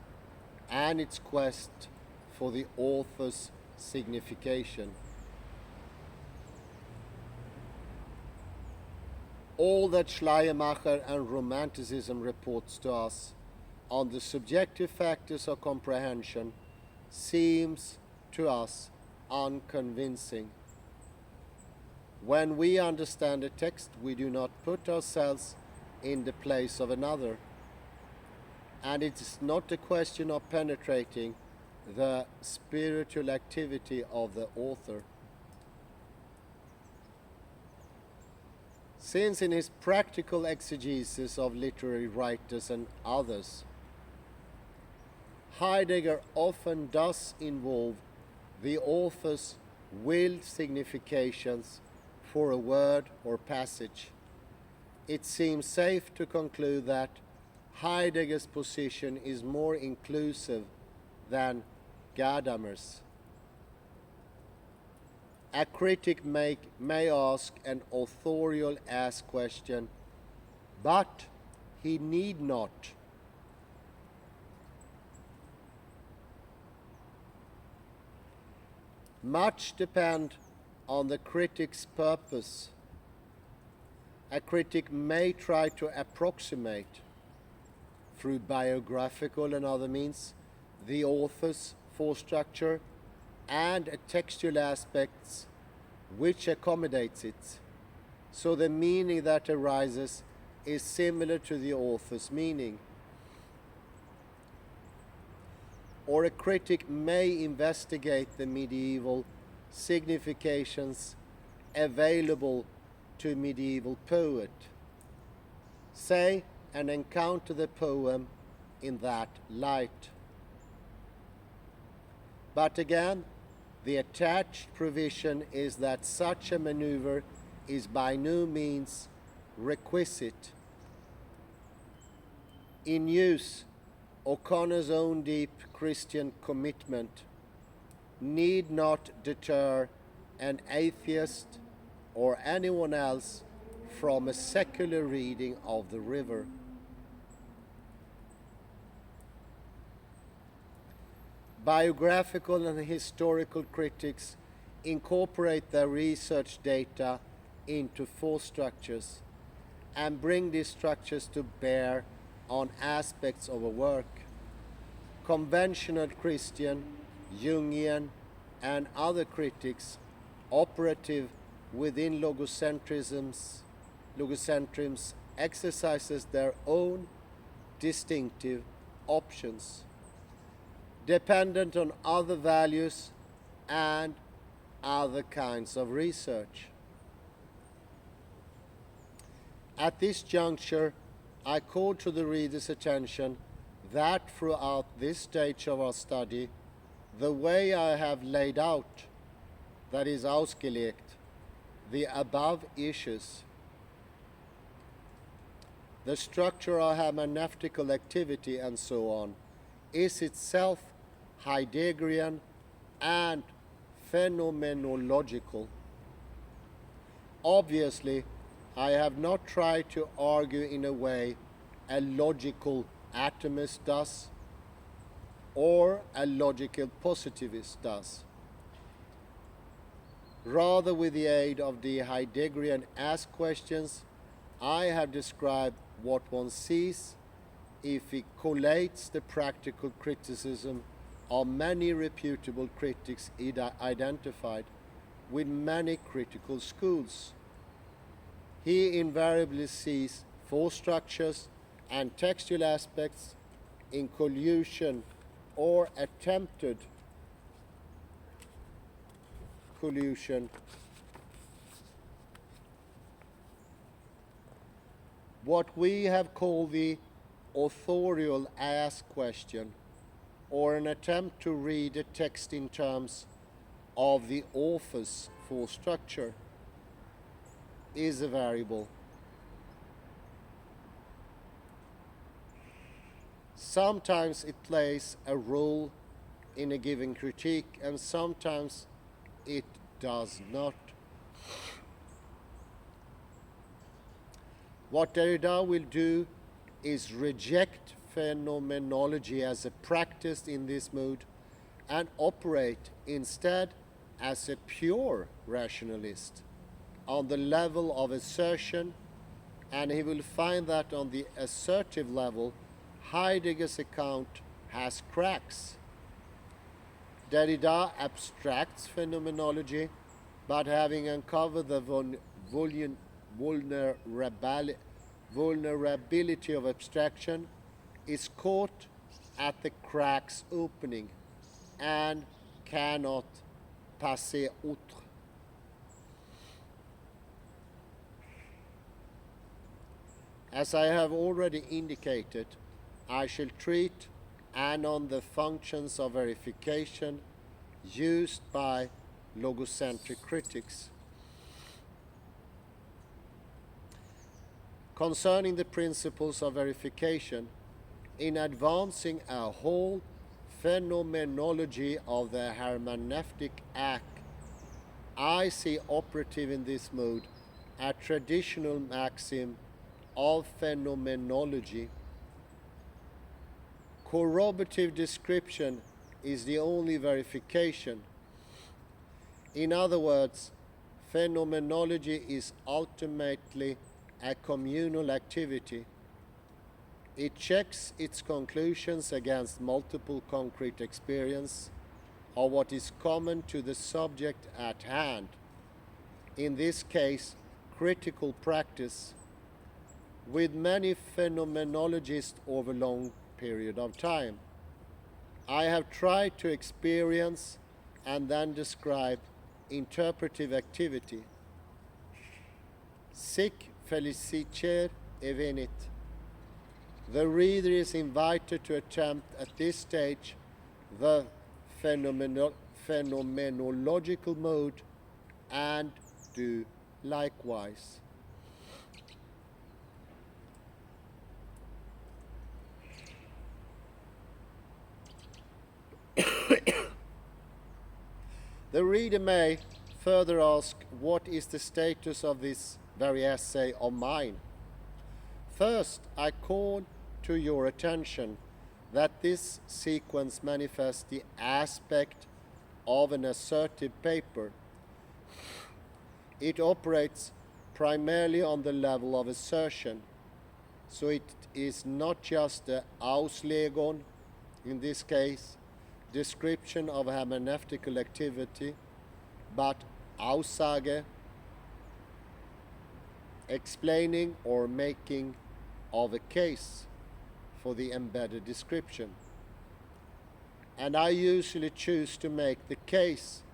and its quest for the author's signification. All that Schleiermacher and Romanticism reports to us on the subjective factors of comprehension seems to us unconvincing. When we understand a text, we do not put ourselves in the place of another, and it is not a question of penetrating the spiritual activity of the author. Since in his practical exegesis of literary writers and others, Heidegger often does involve the author's willed significations for a word or passage, it seems safe to conclude that Heidegger's position is more inclusive than Gadamer's. A critic may ask an authorial ask question, but he need not. Much depends on the critic's purpose. A critic may try to approximate, through biographical and other means, the author's fore-structure and a textual aspects which accommodates it, so the meaning that arises is similar to the author's meaning. Or a critic may investigate the medieval significations available to a medieval poet, say, and encounter the poem in that light. But again, the attached provision is that such a maneuver is by no means requisite. In use, O'Connor's own deep Christian commitment need not deter an atheist or anyone else from a secular reading of the river. Biographical and historical critics incorporate their research data into fore-structures and bring these structures to bear on aspects of a work. Conventional Christian, Jungian, and other critics operative within logocentrisms exercises their own distinctive options, dependent on other values and other kinds of research. At this juncture, I call to the reader's attention that throughout this stage of our study, the way I have laid out, that is ausgelegt, the above issues, the structure of hermeneutical activity and so on, is itself Heideggerian and phenomenological. Obviously, I have not tried to argue in a way a logical atomist does or a logical positivist does. Rather, with the aid of the Heideggerian ask questions, I have described what one sees if he collates the practical criticism of many reputable critics identified with many critical schools. He invariably sees fore-structures and textual aspects in collusion or attempted collusion. What we have called the authorial ask question, or an attempt to read a text in terms of the author's fore-structure, is a variable. Sometimes it plays a role in a given critique, and sometimes it does not. What Derrida will do is reject phenomenology as a practice in this mood and operate instead as a pure rationalist on the level of assertion, and he will find that on the assertive level, Heidegger's account has cracks. Derrida abstracts phenomenology, but having uncovered the vulnerability of abstraction, is caught at the cracks opening and cannot passer outre. As I have already indicated, I shall treat anon the functions of verification used by logocentric critics. Concerning the principles of verification, in advancing a whole phenomenology of the hermeneutic act, I see operative in this mode a traditional maxim of phenomenology. Corroborative description is the only verification. In other words, phenomenology is ultimately a communal activity. It checks its conclusions against multiple concrete experience of what is common to the subject at hand, in this case, critical practice, with many phenomenologists over a long period of time. I have tried to experience and then describe interpretive activity. Sic felicicer evenit. The reader is invited to attempt at this stage the phenomenological mode and do likewise. The reader may further ask, what is the status of this very essay of mine? First, I call to your attention that this sequence manifests the aspect of an assertive paper. It operates primarily on the level of assertion, so it is not just a Auslegung, in this case, description of hermeneutical activity, but Aussage, explaining or making of a case for the embedded description. And I usually choose to make the case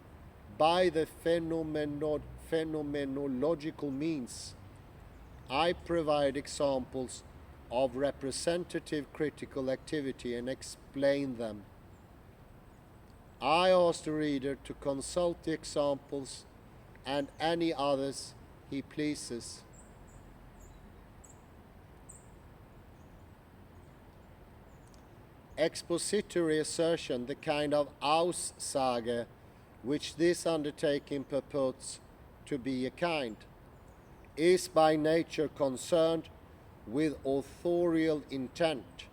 by the phenomenological means. I provide examples of representative critical activity and explain them. I ask the reader to consult the examples and any others he pleases. Expository assertion, the kind of Aussage which this undertaking purports to be a kind, is by nature concerned with authorial intent.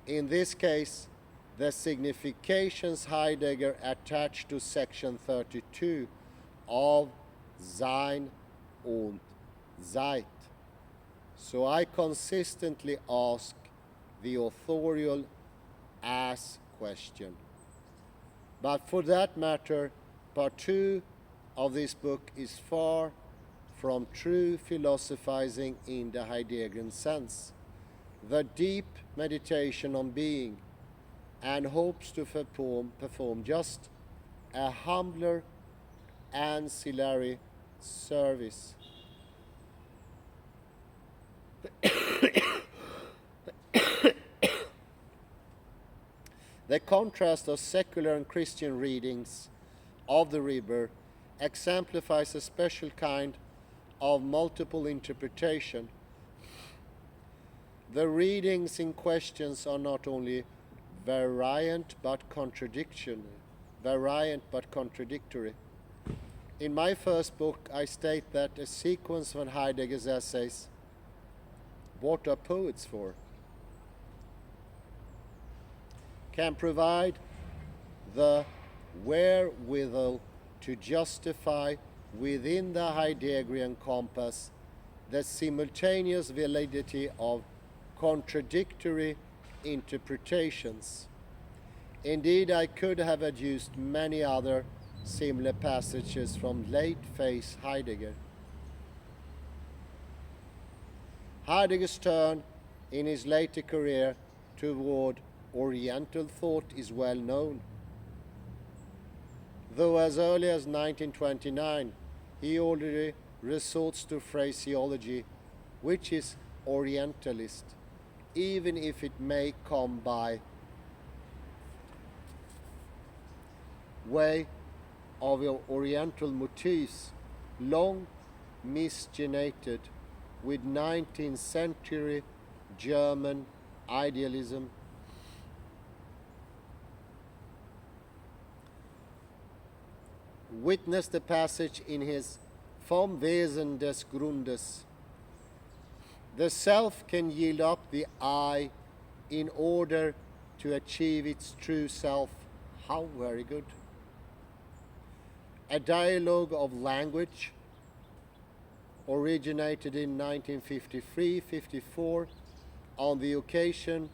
In this case, the significations Heidegger attached to section 32 of Sein und Zeit. So I consistently ask the authorial as question. But for that matter, part 2 of this book is far from true philosophizing in the Heideggerian sense, the deep meditation on being, and hopes to perform just a humbler ancillary service. The contrast of secular and Christian readings of the river exemplifies a special kind of multiple interpretation. The readings in questions are not only variant but contradictory. In my first book, I state that a sequence of Heidegger's essays, What Are Poets For?, can provide the wherewithal to justify within the Heideggerian compass the simultaneous validity of contradictory interpretations. Indeed, I could have adduced many other similar passages from late-phase Heidegger. Heidegger's turn in his later career toward Oriental thought is well known. Though as early as 1929, he already resorts to phraseology which is Orientalist, even if it may come by way of Oriental motifs long miscegenated with 19th century German idealism. Witness the passage in his Vom Wesen des Grundes. The self can yield up the I in order to achieve its true self. How very good. A dialogue of language originated in 1953-54 on the occasion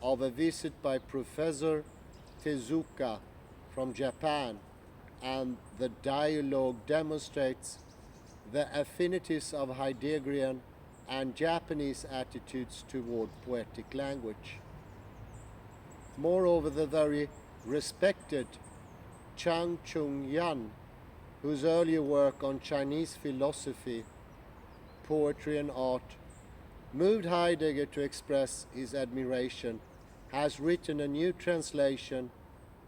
of a visit by Professor Tezuka from Japan, and the dialogue demonstrates the affinities of Heideggerian and Japanese attitudes toward poetic language. Moreover, the very respected Chang Chung-yan, whose earlier work on Chinese philosophy, poetry and art moved Heidegger to express his admiration, has written a new translation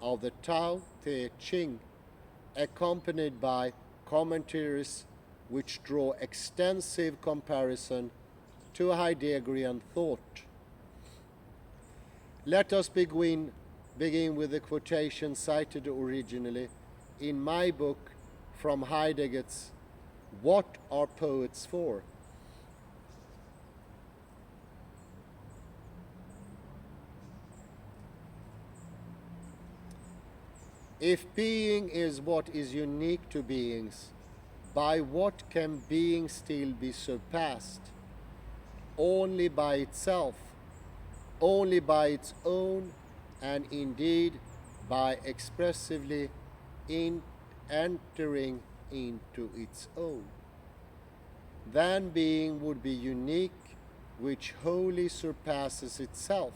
of the Tao teaching, accompanied by commentaries which draw extensive comparison to Heideggerian thought. Let us begin with the quotation cited originally in my book from Heidegger's What Are Poets For? If being is what is unique to beings, by what can being still be surpassed? Only by itself, only by its own, and indeed by expressively entering into its own. Then being would be unique, which wholly surpasses itself,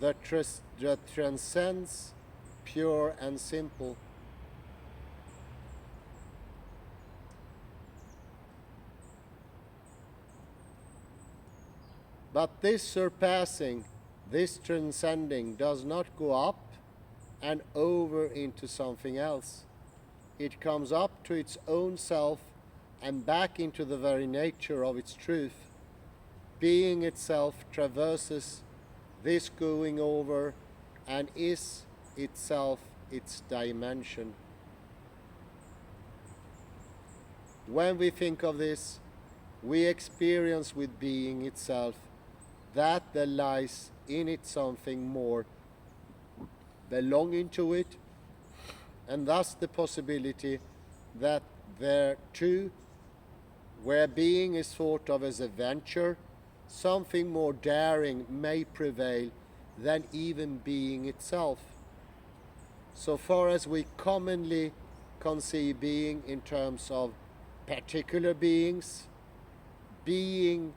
that transcends pure and simple. But this surpassing, this transcending does not go up and over into something else. It comes up to its own self and back into the very nature of its truth. Being itself traverses this going over and is itself its dimension. When we think of this, we experience with being itself that there lies in it something more belonging to it, and thus the possibility that there too, where being is thought of as a venture, something more daring may prevail than even being itself. So far as we commonly conceive being in terms of particular beings, being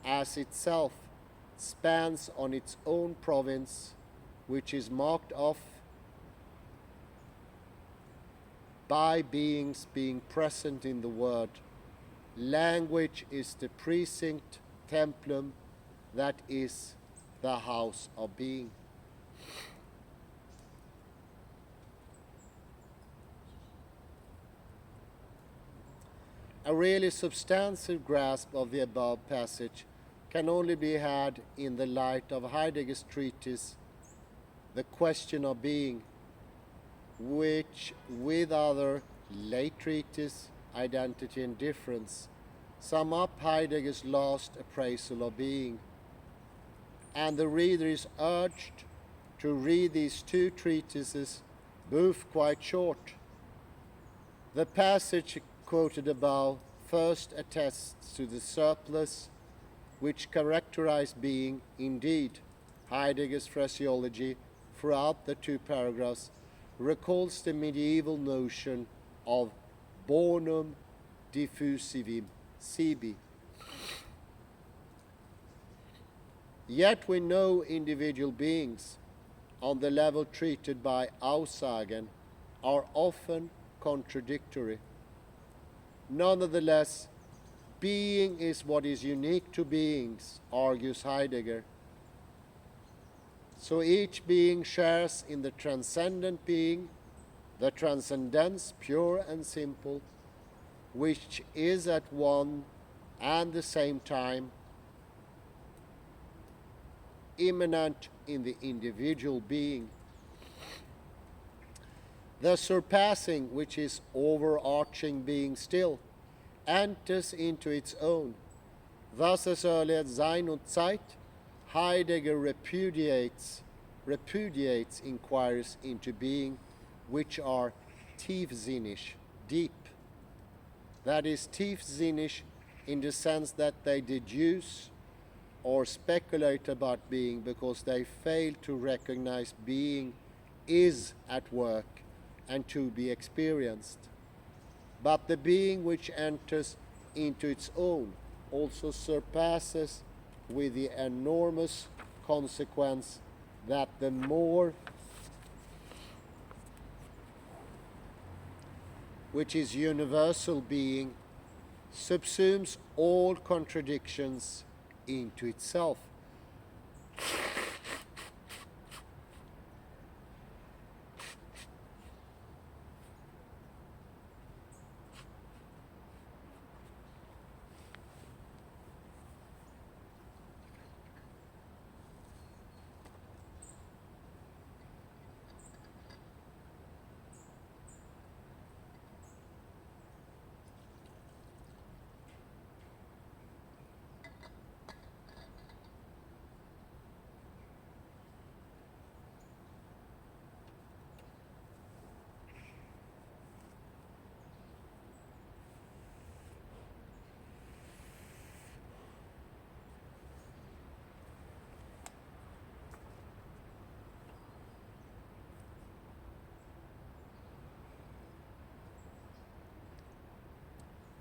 as itself spans on its own province, which is marked off by beings being present in the world. Language is the precinct, templum, that is the house of being. A really substantive grasp of the above passage can only be had in the light of Heidegger's treatise, The Question of Being, which, with other late treatise, Identity and Difference, sum up Heidegger's last appraisal of being. And the reader is urged to read these two treatises, both quite short. The passage quoted above first attests to the surplus which characterized being. Indeed, Heidegger's phraseology throughout the two paragraphs recalls the medieval notion of bonum diffusivim sibi. Yet we know individual beings, on the level treated by Aussagen, are often contradictory. Nonetheless, being is what is unique to beings, argues Heidegger. So each being shares in the transcendent being, the transcendence pure and simple, which is at one and the same time immanent in the individual being. The surpassing, which is overarching being still, enters into its own. Thus, as early as Sein und Zeit, Heidegger repudiates inquiries into being which are tiefsinnig, deep. That is, tiefsinnig in the sense that they deduce or speculate about being because they fail to recognize being is at work and to be experienced. But the being which enters into its own also surpasses, with the enormous consequence that the more which is universal being subsumes all contradictions into itself.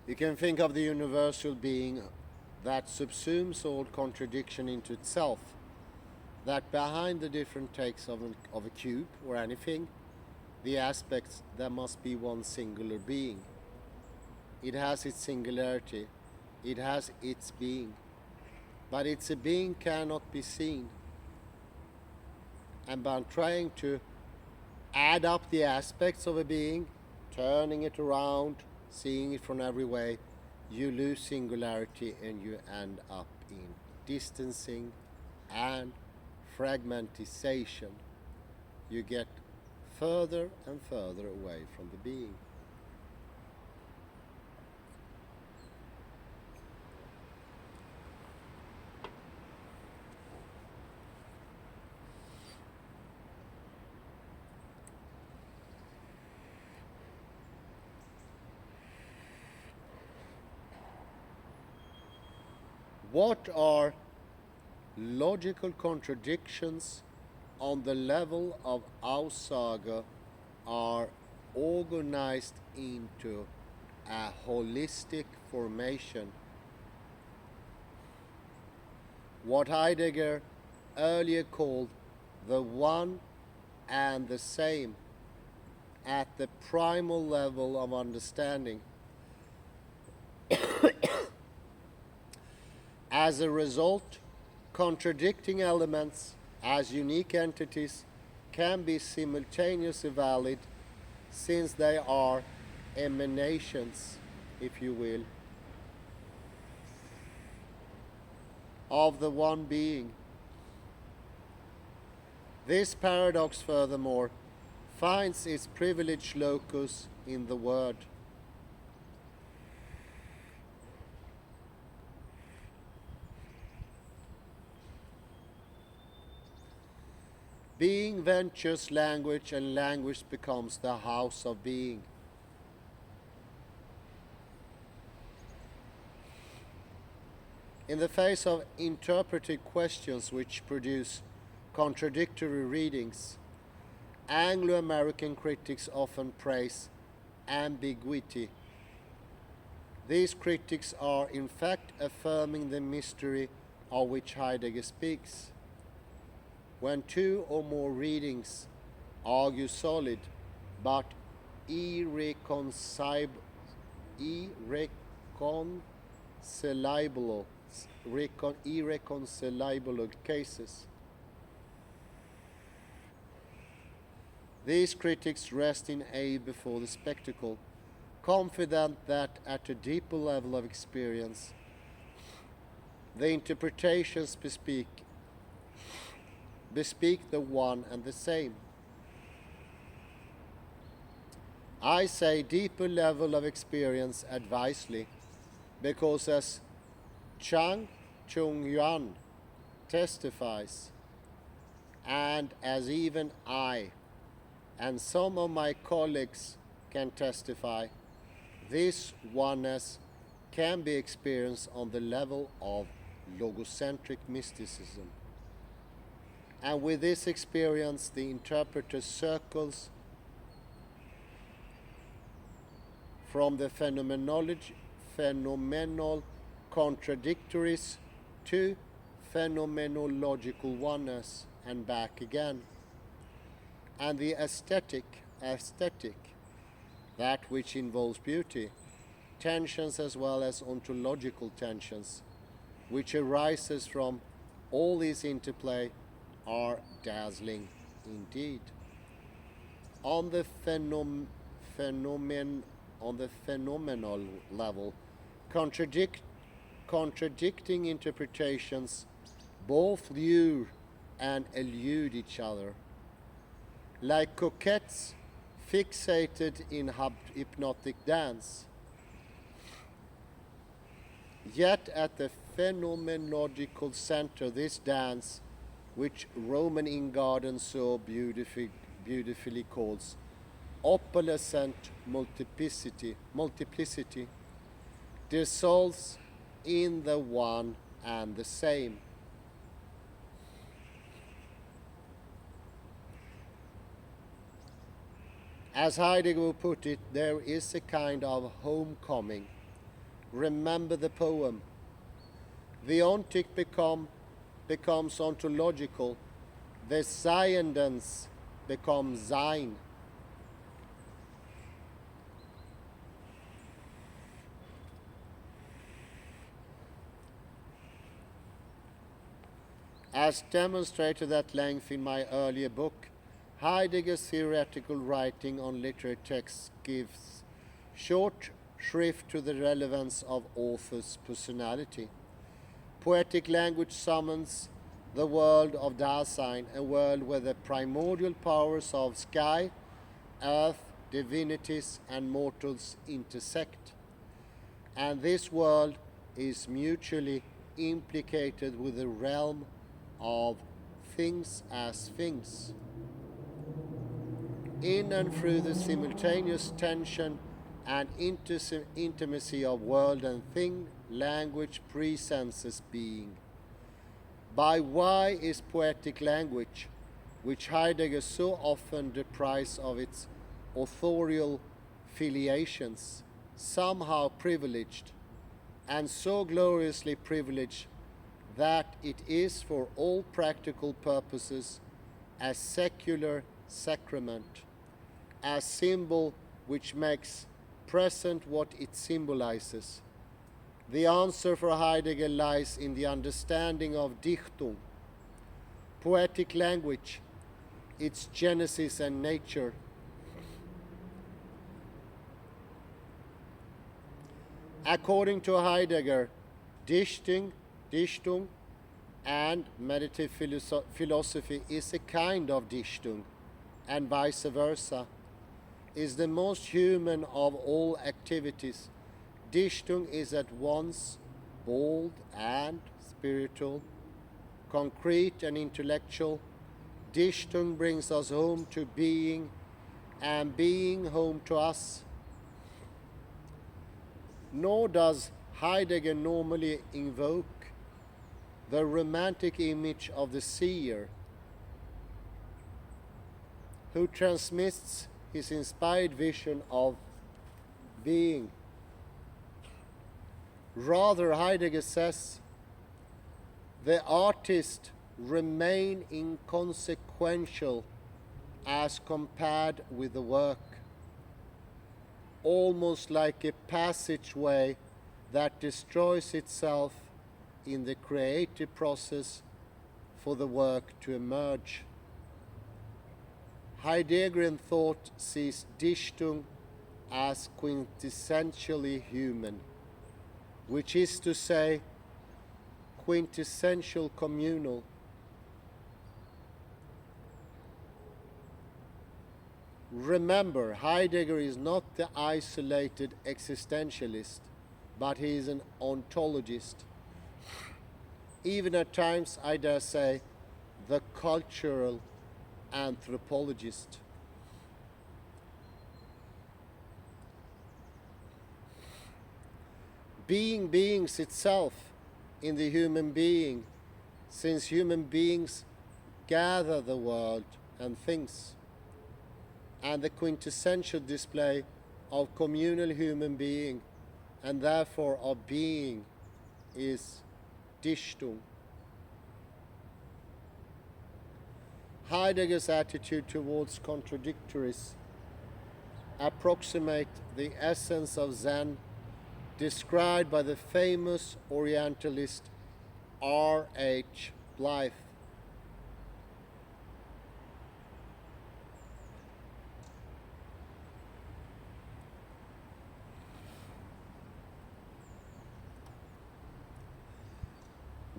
You can think of the universal being that subsumes all contradiction into itself, that behind the different takes of a cube or anything, the aspects, there must be one singular being. It has its singularity, it has its being, but its being cannot be seen. And by trying to add up the aspects of a being, turning it around, seeing it from every way, you lose singularity and you end up in distancing and fragmentization. You get further and further away from the being. What are logical contradictions on the level of Aussage are organized into a holistic formation? What Heidegger earlier called the one and the same at the primal level of understanding. As a result, contradicting elements as unique entities can be simultaneously valid since they are emanations, if you will, of the one being. This paradox, furthermore, finds its privileged locus in the word. Being ventures language, and language becomes the house of being. In the face of interpretive questions which produce contradictory readings, Anglo-American critics often praise ambiguity. These critics are in fact affirming the mystery of which Heidegger speaks. When two or more readings argue solid but irreconcilable cases, these critics rest in awe before the spectacle, confident that at a deeper level of experience, the interpretations bespeak the one and the same. I say deeper level of experience advisedly, because as Chang Chung Yuan testifies, and as even I and some of my colleagues can testify, this oneness can be experienced on the level of logocentric mysticism. And with this experience, the interpreter circles from the phenomenal contradictories to phenomenological oneness and back again. And the aesthetic, that which involves beauty, tensions as well as ontological tensions, which arises from all this interplay, are dazzling indeed. On the phenomenal level, contradicting interpretations both lure and elude each other. Like coquettes fixated in hypnotic dance. Yet at the phenomenological center, this dance, which Roman Ingarden so beautifully calls opalescent multiplicity, dissolves in the one and the same. As Heidegger would put it, there is a kind of homecoming remember the poem. The ontic becomes ontological. The Seiendens become Sein. As demonstrated at length in my earlier book, Heidegger's theoretical writing on literary texts gives short shrift to the relevance of author's personality. Poetic language summons the world of Dasein, a world where the primordial powers of sky, earth, divinities, and mortals intersect. And this world is mutually implicated with the realm of things as things. In and through the simultaneous tension and intimacy of world and thing, language presenses being. By why is poetic language, which Heidegger so often deprives of its authorial filiations, somehow privileged, and so gloriously privileged that it is for all practical purposes a secular sacrament, a symbol which makes present what it symbolizes? The answer for Heidegger lies in the understanding of Dichtung, poetic language, its genesis and nature. According to Heidegger, Dichtung and meditative philosophy is a kind of Dichtung, and vice versa, is the most human of all activities. Dichtung is at once bold and spiritual, concrete and intellectual. Dichtung brings us home to being, and being home to us. Nor does Heidegger normally invoke the romantic image of the seer, who transmits his inspired vision of being. Rather, Heidegger says, the artist remain inconsequential as compared with the work, almost like a passageway that destroys itself in the creative process for the work to emerge. Heideggerian thought sees Dichtung as quintessentially human, which is to say, quintessential communal. Remember, Heidegger is not the isolated existentialist, but he is an ontologist. Even at times, I dare say, the cultural anthropologist. Being beings itself in the human being, since human beings gather the world and things, and the quintessential display of communal human being, and therefore of being, is Dichtung. Heidegger's attitude towards contradictories approximate the essence of Zen described by the famous Orientalist R.H. Blyth.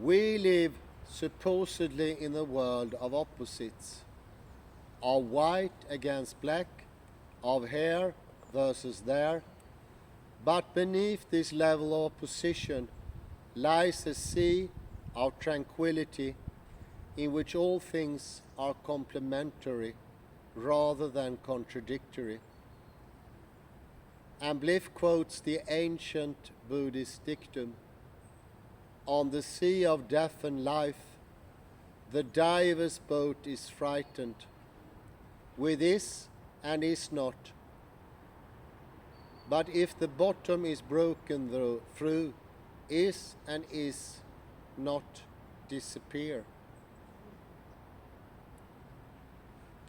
We live supposedly in a world of opposites, of white against black, of here versus there, but beneath this level of opposition lies a sea of tranquility in which all things are complementary rather than contradictory. And Blyth quotes the ancient Buddhist dictum, "On the sea of death and life, the diver's boat is frightened, with is and is not, But if the bottom is broken through, is and is not disappear.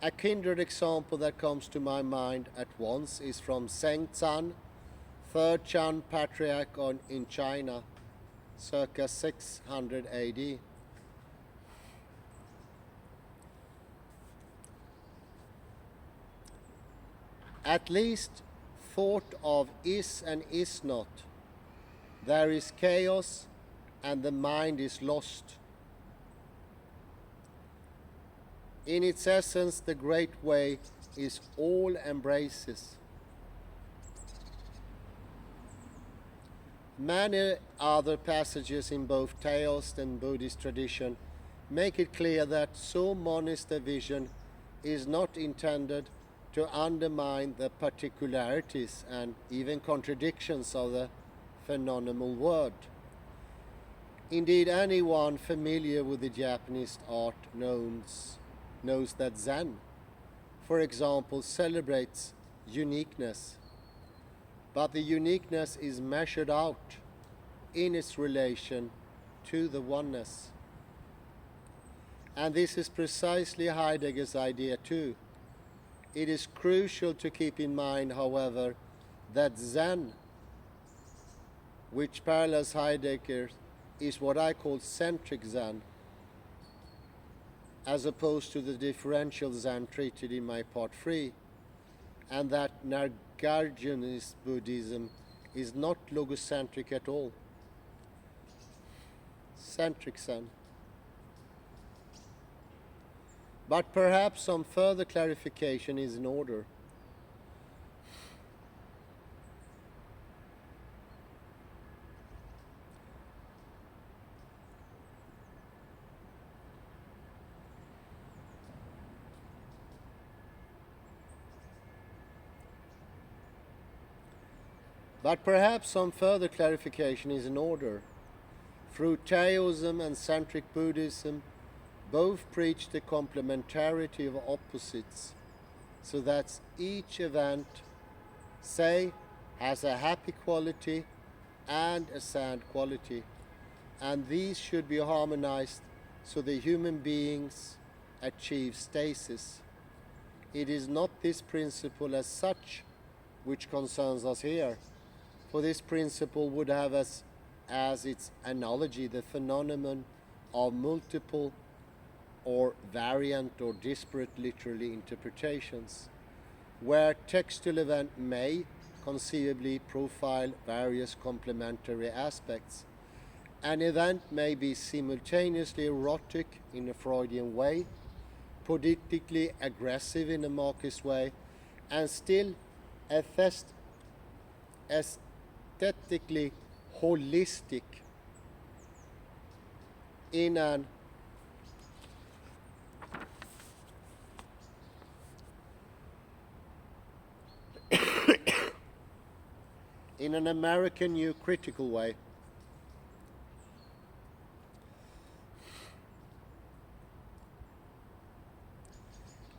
A kindred example that comes to my mind at once is from Zheng Zan, third Chan Patriarch in China, circa 600 AD. At least thought of is and is not. There is chaos and the mind is lost. In its essence, the great way is all embraces. Many other passages in both Taoist and Buddhist tradition make it clear that so monist a vision is not intended to undermine the particularities and even contradictions of the phenomenal world. Indeed, anyone familiar with the Japanese art knows that Zen, for example, celebrates uniqueness, but the uniqueness is measured out in its relation to the oneness. And this is precisely Heidegger's idea too. It is crucial to keep in mind, however, that Zen, which parallels Heidegger, is what I call centric Zen, as opposed to the differential Zen treated in my part 3, and that Nagarjuna's Buddhism is not logocentric at all. Centric Zen. But perhaps some further clarification is in order. Through Taoism and centric Buddhism, both preach the complementarity of opposites, so that each event, say, has a happy quality and a sad quality, and these should be harmonized so the human beings achieve stasis. It is not this principle as such which concerns us here, for this principle would have as its analogy the phenomenon of multiple or variant or disparate literary interpretations, where textual event may conceivably profile various complementary aspects. An event may be simultaneously erotic in a Freudian way, politically aggressive in a Marxist way, and still aesthetically holistic in an American New Critical way.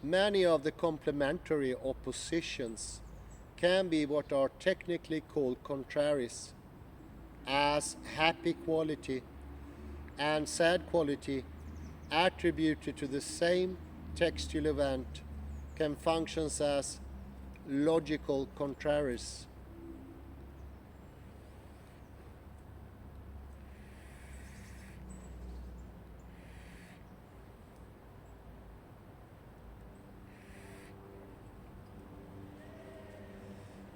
Many of the complementary oppositions can be what are technically called contraries, as happy quality and sad quality attributed to the same textual event can function as logical contraries.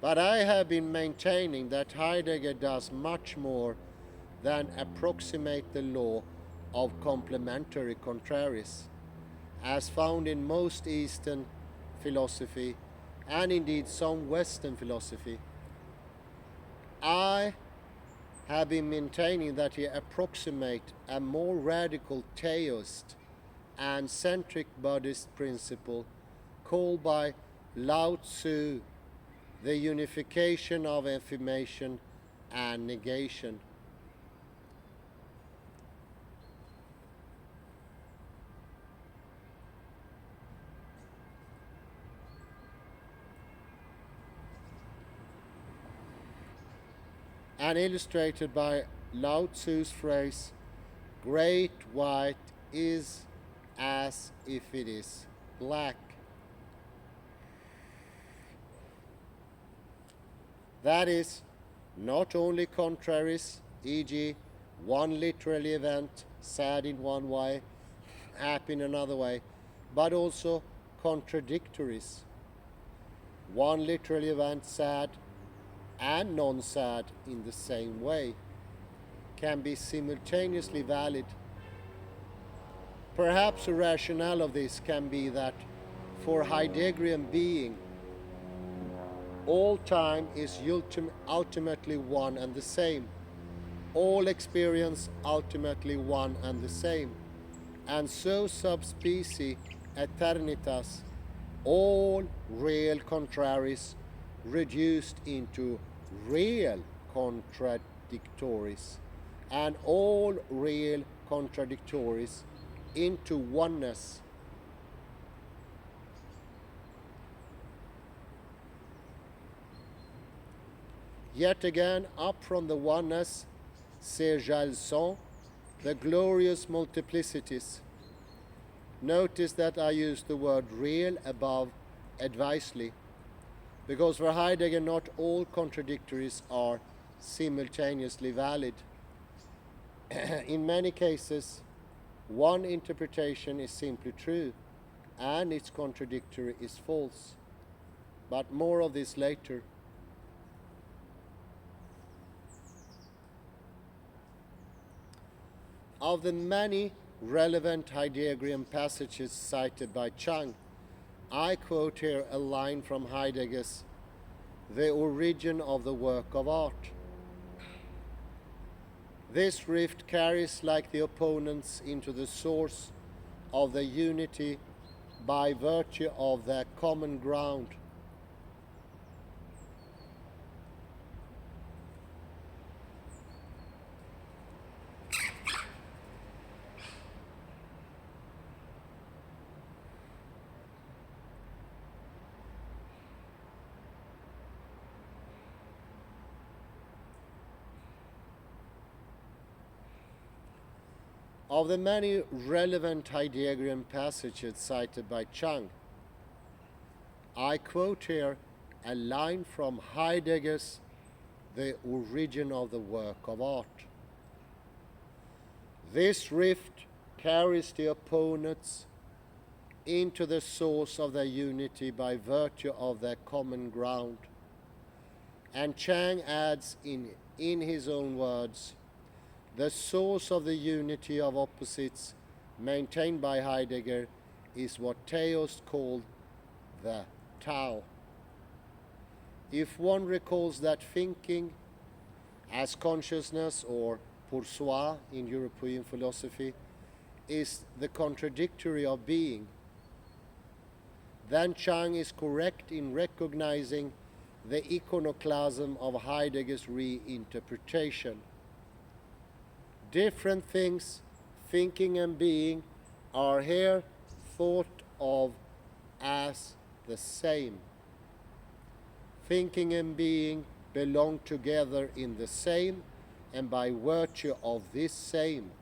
But I have been maintaining that Heidegger does much more than approximate the law of complementary contraries, as found in most Eastern philosophy and indeed some Western philosophy. I have been maintaining that he approximates a more radical Taoist and centric Buddhist principle called by Lao Tzu the unification of affirmation and negation. and illustrated by Lao Tzu's phrase, "Great white is as if it is black." That is, not only contraries, e.g., one literal event, sad in one way, happy in another way, but also contradictories. One literal event, sad and non-sad in the same way, can be simultaneously valid. Perhaps a rationale of this can be that for Heideggerian being, all time is ultimately one and the same, all experience ultimately one and the same, and so sub specie aeternitas, all real contraries reduced into real contradictories, and all real contradictories into oneness. Yet again, up from the oneness, s'éjalsent the glorious multiplicities. Notice that I use the word real above advisely, because for Heidegger not all contradictories are simultaneously valid. In many cases, one interpretation is simply true, and its contradictory is false. But more of this later. Of the many relevant Heideggerian passages cited by Chang, I quote here a line from Heidegger's "The Origin of the Work of Art." This rift carries like the opponents into the source of the unity by virtue of their common ground. Of the many relevant Heideggerian passages cited by Chang, I quote here a line from Heidegger's "The Origin of the Work of Art." This rift carries the opponents into the source of their unity by virtue of their common ground. And Chang adds in his own words, the source of the unity of opposites maintained by Heidegger is what Theos called the Tao. If one recalls that thinking as consciousness, or pour soi in European philosophy, is the contradictory of being, then Chang is correct in recognizing the iconoclasm of Heidegger's reinterpretation. Different things, thinking and being, are here thought of as the same. Thinking and being belong together in the same, and by virtue of this same.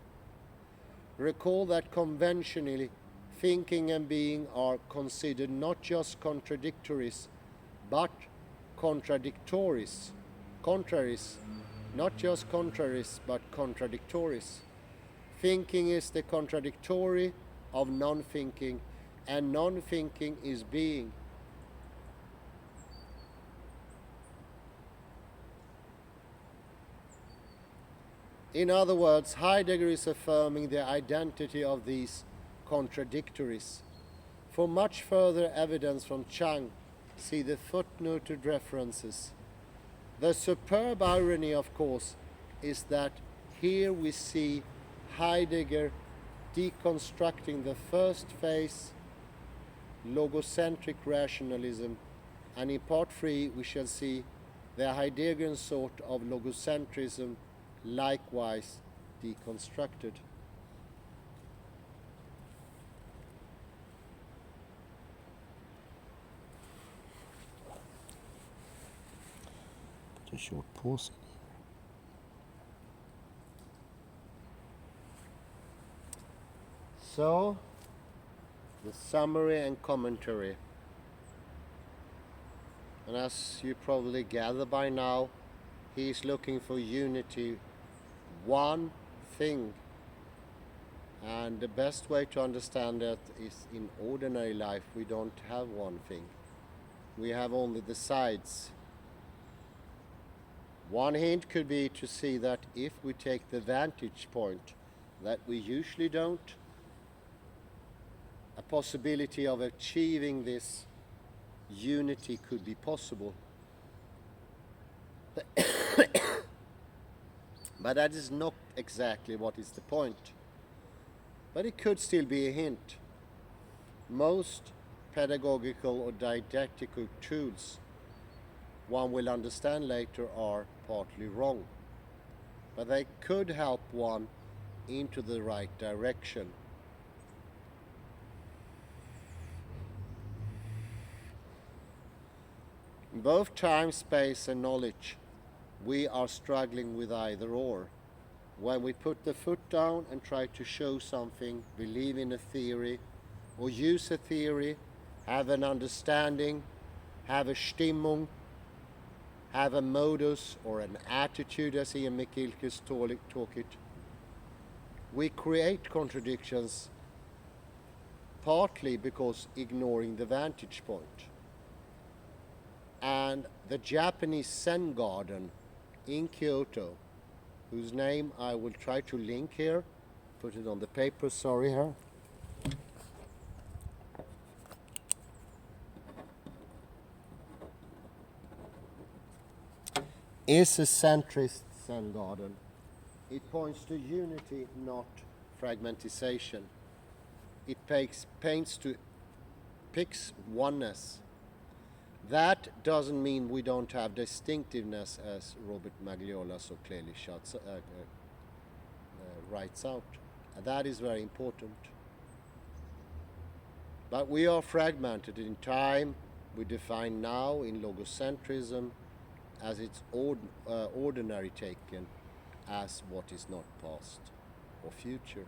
Recall that conventionally, thinking and being are considered not just contradictories, but contradictories. Contraries, not just contraries, but contradictories. Thinking is the contradictory of non-thinking, and non-thinking is being. In other words, Heidegger is affirming the identity of these contradictories. For much further evidence from Chang, see the footnoted references. The superb irony, of course, is that here we see Heidegger deconstructing the first phase, logocentric rationalism, and in part 3 we shall see the Heideggerian sort of logocentrism likewise deconstructed. Put a short pause in here. So, the summary and commentary. And as you probably gather by now, he is looking for unity, one thing. And the best way to understand that is in ordinary life we don't have one thing. We have only the sides. One hint could be to see that if we take the vantage point that we usually don't, a possibility of achieving this unity could be possible. But that is not exactly what is the point. But it could still be a hint. Most pedagogical or didactical tools one will understand later are partly wrong. But they could help one into the right direction. In both time, space and knowledge, we are struggling with either or. When we put the foot down and try to show something, believe in a theory, or use a theory, have an understanding, have a Stimmung, have a modus or an attitude, as Ian McGilchrist talk it, we create contradictions partly because ignoring the vantage point. And the Japanese Zen garden in Kyoto, whose name I will try to link here, put it on the paper, sorry here. Is a centrist Zen garden. It points to unity, not fragmentization. It picks oneness. That doesn't mean we don't have distinctiveness, as Robert Magliola so clearly writes out. That is very important. But we are fragmented in time. We define now in logocentrism as its ordinary taken as what is not past or future.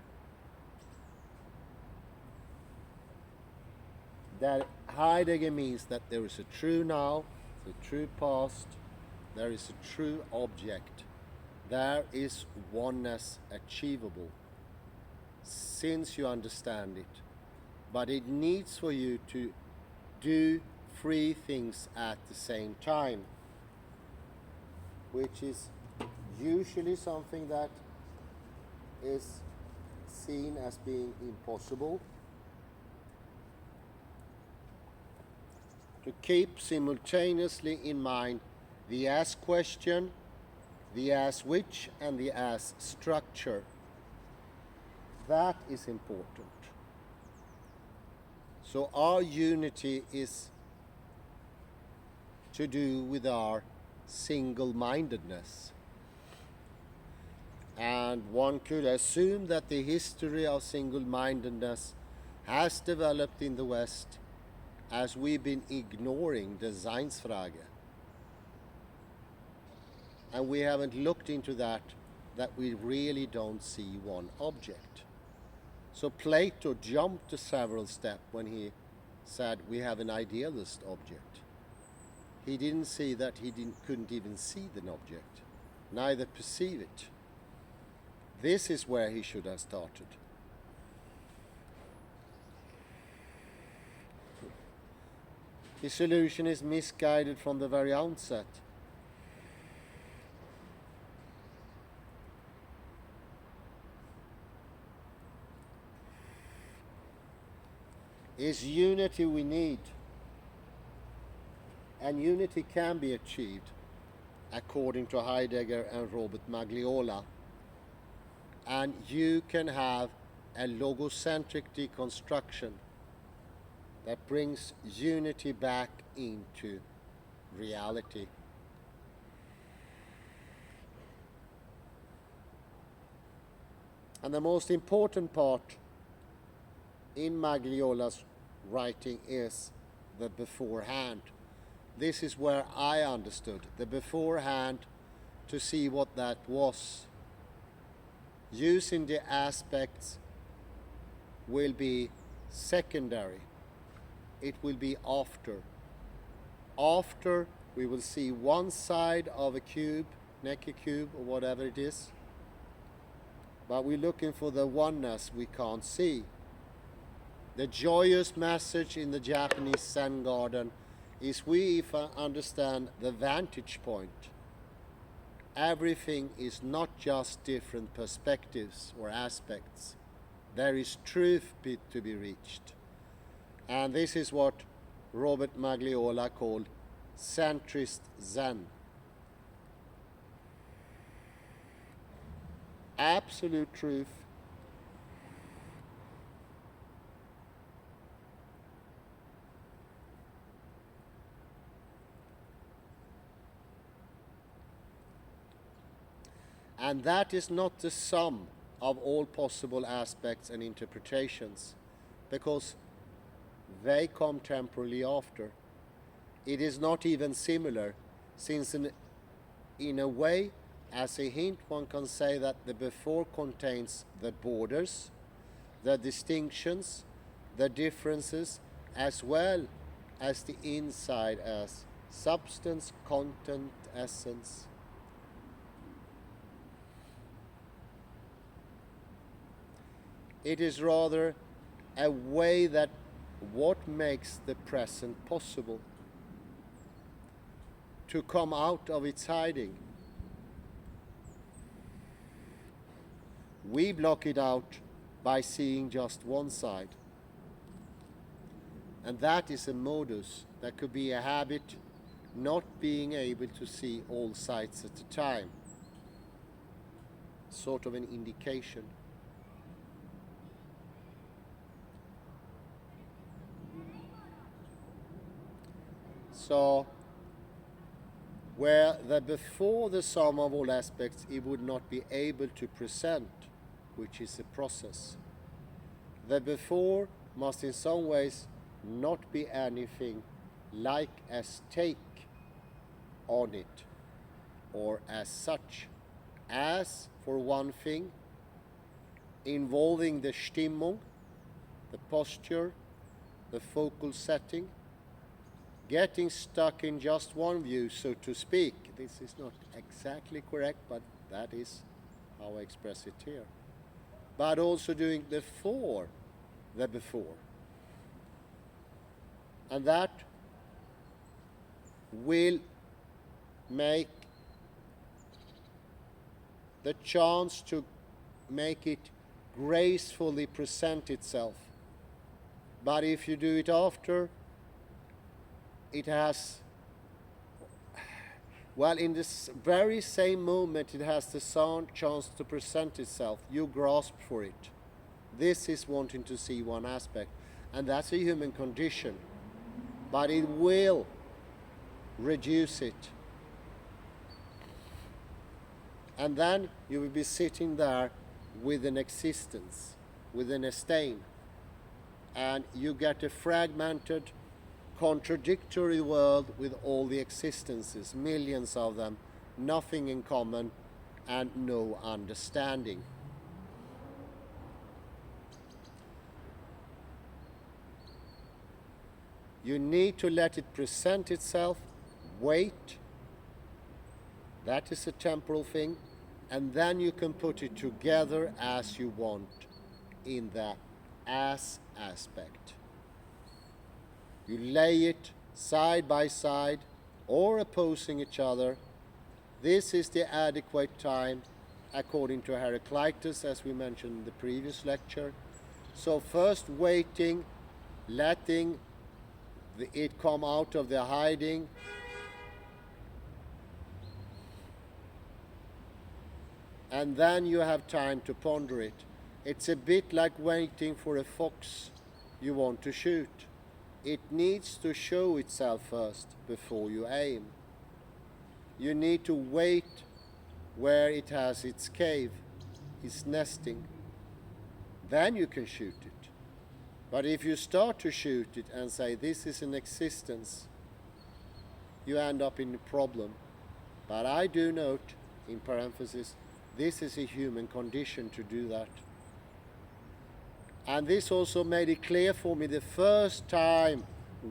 That Heidegger means that there is a true now, a true past, there is a true object. There is oneness achievable, since you understand it. But it needs for you to do three things at the same time, which is usually something that is seen as being impossible. To keep simultaneously in mind the as question, the as which, and the as structure. That is important. So our unity is to do with our single-mindedness. And one could assume that the history of single-mindedness has developed in the West as we've been ignoring the Seinsfrage. And we haven't looked into that we really don't see one object. So Plato jumped to several steps when he said we have an idealist object. He didn't see that couldn't even see the object, neither perceive it. This is where he should have started. His solution is misguided from the very outset. Is unity we need. And unity can be achieved, according to Heidegger and Robert Magliola. And you can have a logocentric deconstruction that brings unity back into reality. And the most important part in Magliola's writing is the beforehand. This is where I understood the beforehand, to see what that was, using the aspects will be secondary. It will be after. After we will see one side of a cube, Necker cube or whatever it is, but we're looking for the oneness we can't see. The joyous message in the Japanese Zen garden is we understand the vantage point. Everything is not just different perspectives or aspects. There is truth to be reached. And this is what Robert Magliola called centrist Zen. Absolute truth. And that is not the sum of all possible aspects and interpretations, because they come temporarily after. It is not even similar, since in a way, as a hint, one can say that the before contains the borders, the distinctions, the differences, as well as the inside as substance, content, essence. It is rather a way that what makes the present possible, to come out of its hiding. We block it out by seeing just one side. And that is a modus. That could be a habit, not being able to see all sides at a time. Sort of an indication. So, where the before the sum of all aspects it would not be able to present, which is a process. The before must in some ways not be anything like as take on it, or as such, as for one thing, involving the Stimmung, the posture, the focal setting, getting stuck in just one view, so to speak. This is not exactly correct, but that is how I express it here. But also doing the before. And that will make the chance to make it gracefully present itself. But if you do it after, it has, well, in this very same moment it has the chance to present itself. You grasp for it. This is wanting to see one aspect, and that's a human condition, but it will reduce it. And then you will be sitting there with an existence, with an stain, and you get a fragmented, contradictory world with all the existences, millions of them, nothing in common and no understanding. You need to let it present itself, wait, that is a temporal thing, and then you can put it together as you want in the as aspect. You lay it side by side or opposing each other. This is the adequate time according to Heraclitus, as we mentioned in the previous lecture. So first waiting, letting it come out of the hiding, and then you have time to ponder it. It's a bit like waiting for a fox you want to shoot. It needs to show itself first before you aim. You need to wait where it has its cave, its nesting. Then you can shoot it. But if you start to shoot it and say this is an existence, you end up in a problem. But I do note, in parenthesis, this is a human condition to do that. And this also made it clear for me the first time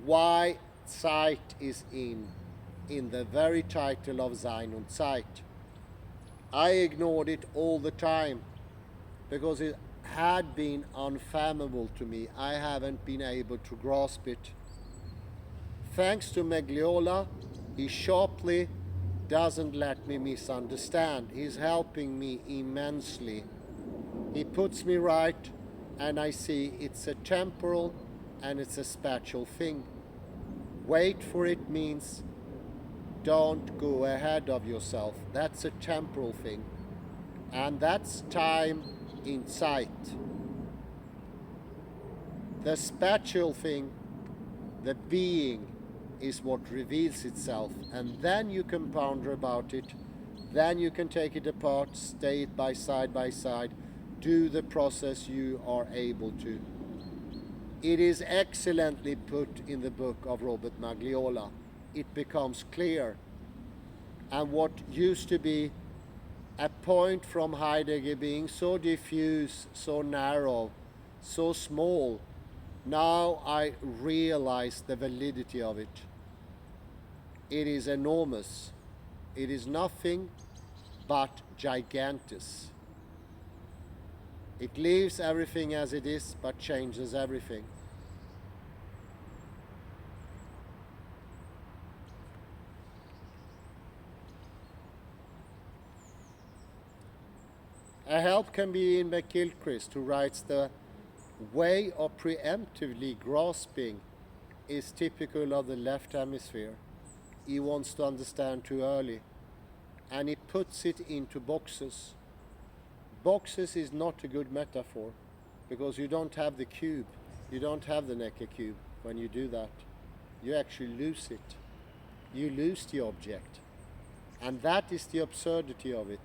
why Zeit is in the very title of Sein und Zeit. I ignored it all the time because it had been unfathomable to me. I haven't been able to grasp it. Thanks to Magliola, he sharply doesn't let me misunderstand. He's helping me immensely. He puts me right, and I see it's a temporal and it's a spatial thing. Wait for it means don't go ahead of yourself. That's a temporal thing. And that's time in sight. The spatial thing, the being, is what reveals itself. And then you can ponder about it. Then you can take it apart, stay it by side, do the process you are able to. It is excellently put in the book of Robert Magliola. It becomes clear. And what used to be a point from Heidegger being so diffuse, so narrow, so small, now I realize the validity of it. It is enormous. It is nothing but gigantus. It leaves everything as it is, but changes everything. A help can be in McGilchrist, who writes the way of preemptively grasping is typical of the left hemisphere. He wants to understand too early, and he puts it into boxes. Boxes is not a good metaphor, because you don't have the cube. You don't have the Necker cube when you do that. You actually lose it. You lose the object. And that is the absurdity of it.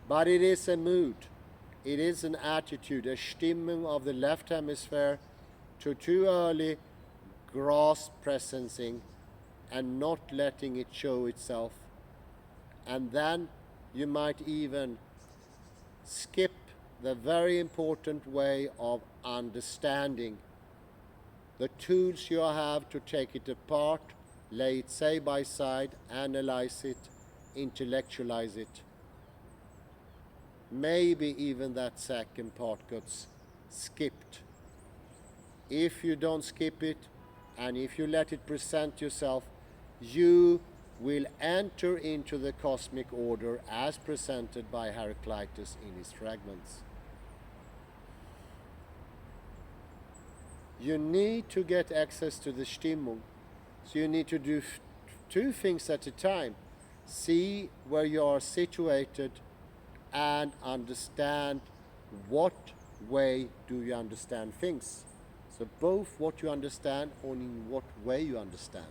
But it is a mood. It is an attitude, a Stimmung of the left hemisphere to too early grasp presencing and not letting it show itself. And then you might even skip the very important way of understanding. The tools you have to take it apart, lay it side by side, analyze it, intellectualize it. Maybe even that second part gets skipped. If you don't skip it, and if you let it present yourself, you will enter into the cosmic order as presented by Heraclitus in his fragments. You need to get access to the Stimmung, so you need to do two things at a time. See where you are situated and understand what way do you understand things. So both what you understand and in what way you understand.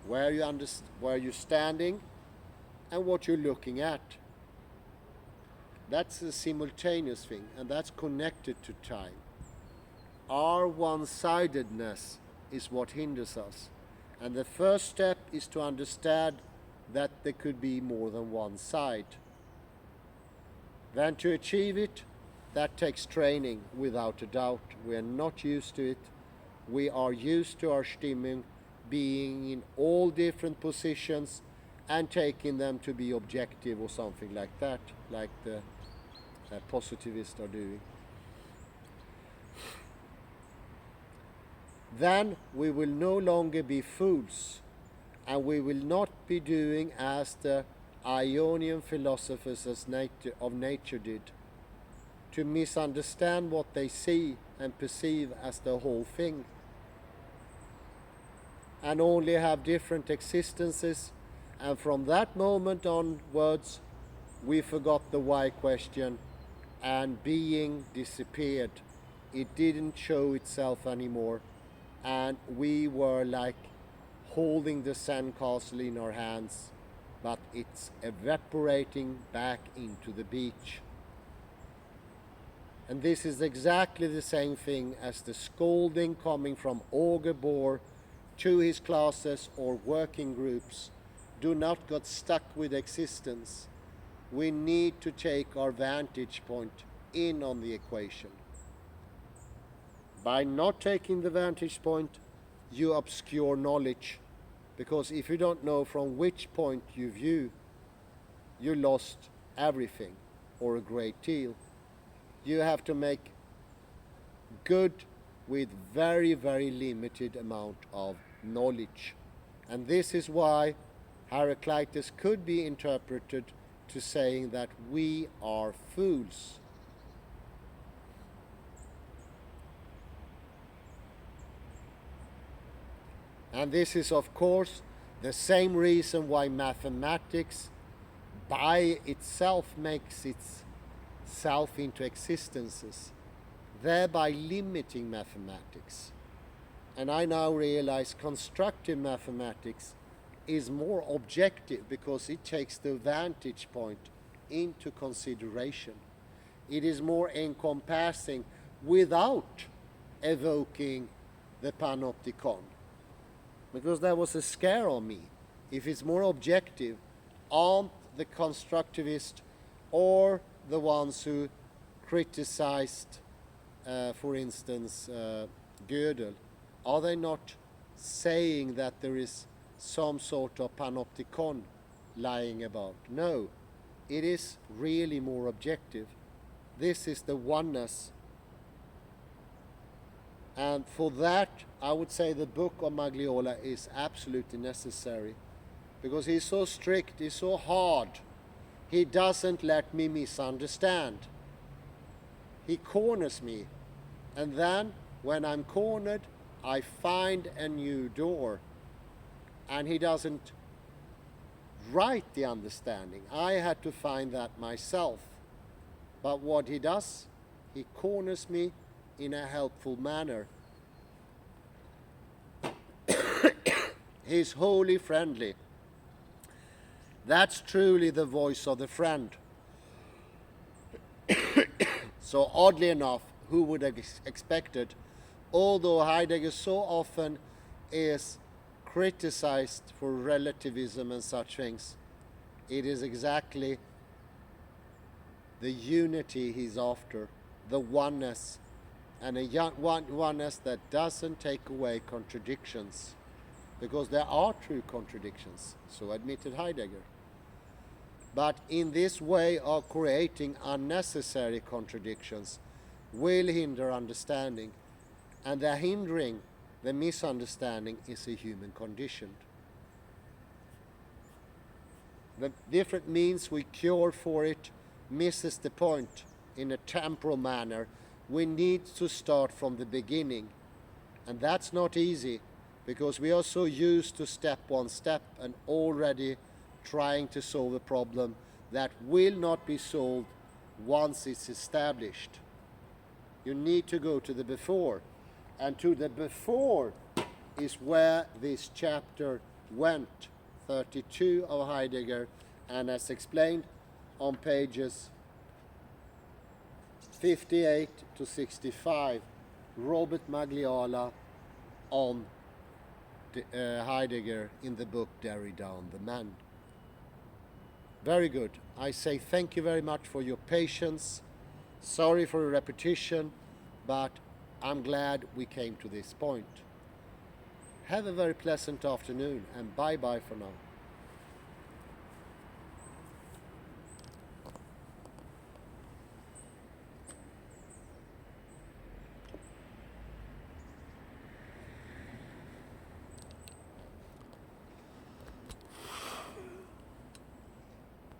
Where you're standing and what you're looking at. That's a simultaneous thing, and that's connected to time. Our one-sidedness is what hinders us. And the first step is to understand that there could be more than one side. Then to achieve it, that takes training without a doubt. We are not used to it. We are used to our Stimmung being in all different positions and taking them to be objective or something like that, like the positivists are doing. Then we will no longer be fools, and we will not be doing as the Ionian philosophers of nature did, to misunderstand what they see and perceive as the whole thing, and only have different existences, and from that moment onwards we forgot the why question and being disappeared. It didn't show itself anymore, and we were like holding the sandcastle in our hands, but it's evaporating back into the beach. And this is exactly the same thing as the scolding coming from Auger Bohr to his classes or working groups. Do not get stuck with existence. We need to take our vantage point in on the equation. By not taking the vantage point, you obscure knowledge, because if you don't know from which point you view, you lost everything or a great deal. You have to make good with very, very limited amount of knowledge. And this is why Heraclitus could be interpreted to saying that we are fools. And this is, of course, the same reason why mathematics by itself makes itself into existences, thereby limiting mathematics. And I now realize constructive mathematics is more objective because it takes the vantage point into consideration. It is more encompassing without evoking the panopticon. Because there was a scare on me. If it's more objective, aren't the constructivists or the ones who criticized, for instance, Gödel, are they not saying that there is some sort of panopticon lying about? No, it is really more objective. This is the oneness. And for that, I would say the book of Magliola is absolutely necessary, because he's so strict, he's so hard. He doesn't let me misunderstand. He corners me. And then, when I'm cornered, I find a new door. And he doesn't write the understanding. I had to find that myself. But what he does, he corners me in a helpful manner. He's wholly friendly. That's truly the voice of the friend. So oddly enough, who would have expected, although Heidegger so often is criticized for relativism and such things, it is exactly the unity he's after, the oneness, and a oneness that doesn't take away contradictions, because there are true contradictions, so admitted Heidegger. But in this way of creating unnecessary contradictions will hinder understanding, and the hindering, the misunderstanding, is a human condition. The different means we cure for it misses the point in a temporal manner. We need to start from the beginning, and that's not easy, because we are so used to step one step and already trying to solve a problem that will not be solved once it's established. You need to go to the before, and to the before is where this chapter went, 32 of Heidegger, and as explained on pages 58 to 65, Robert Magliola on Heidegger in the book Derrida on the Man. Very good. I say thank you very much for your patience. Sorry for a repetition, but I'm glad we came to this point. Have a very pleasant afternoon, and bye-bye for now.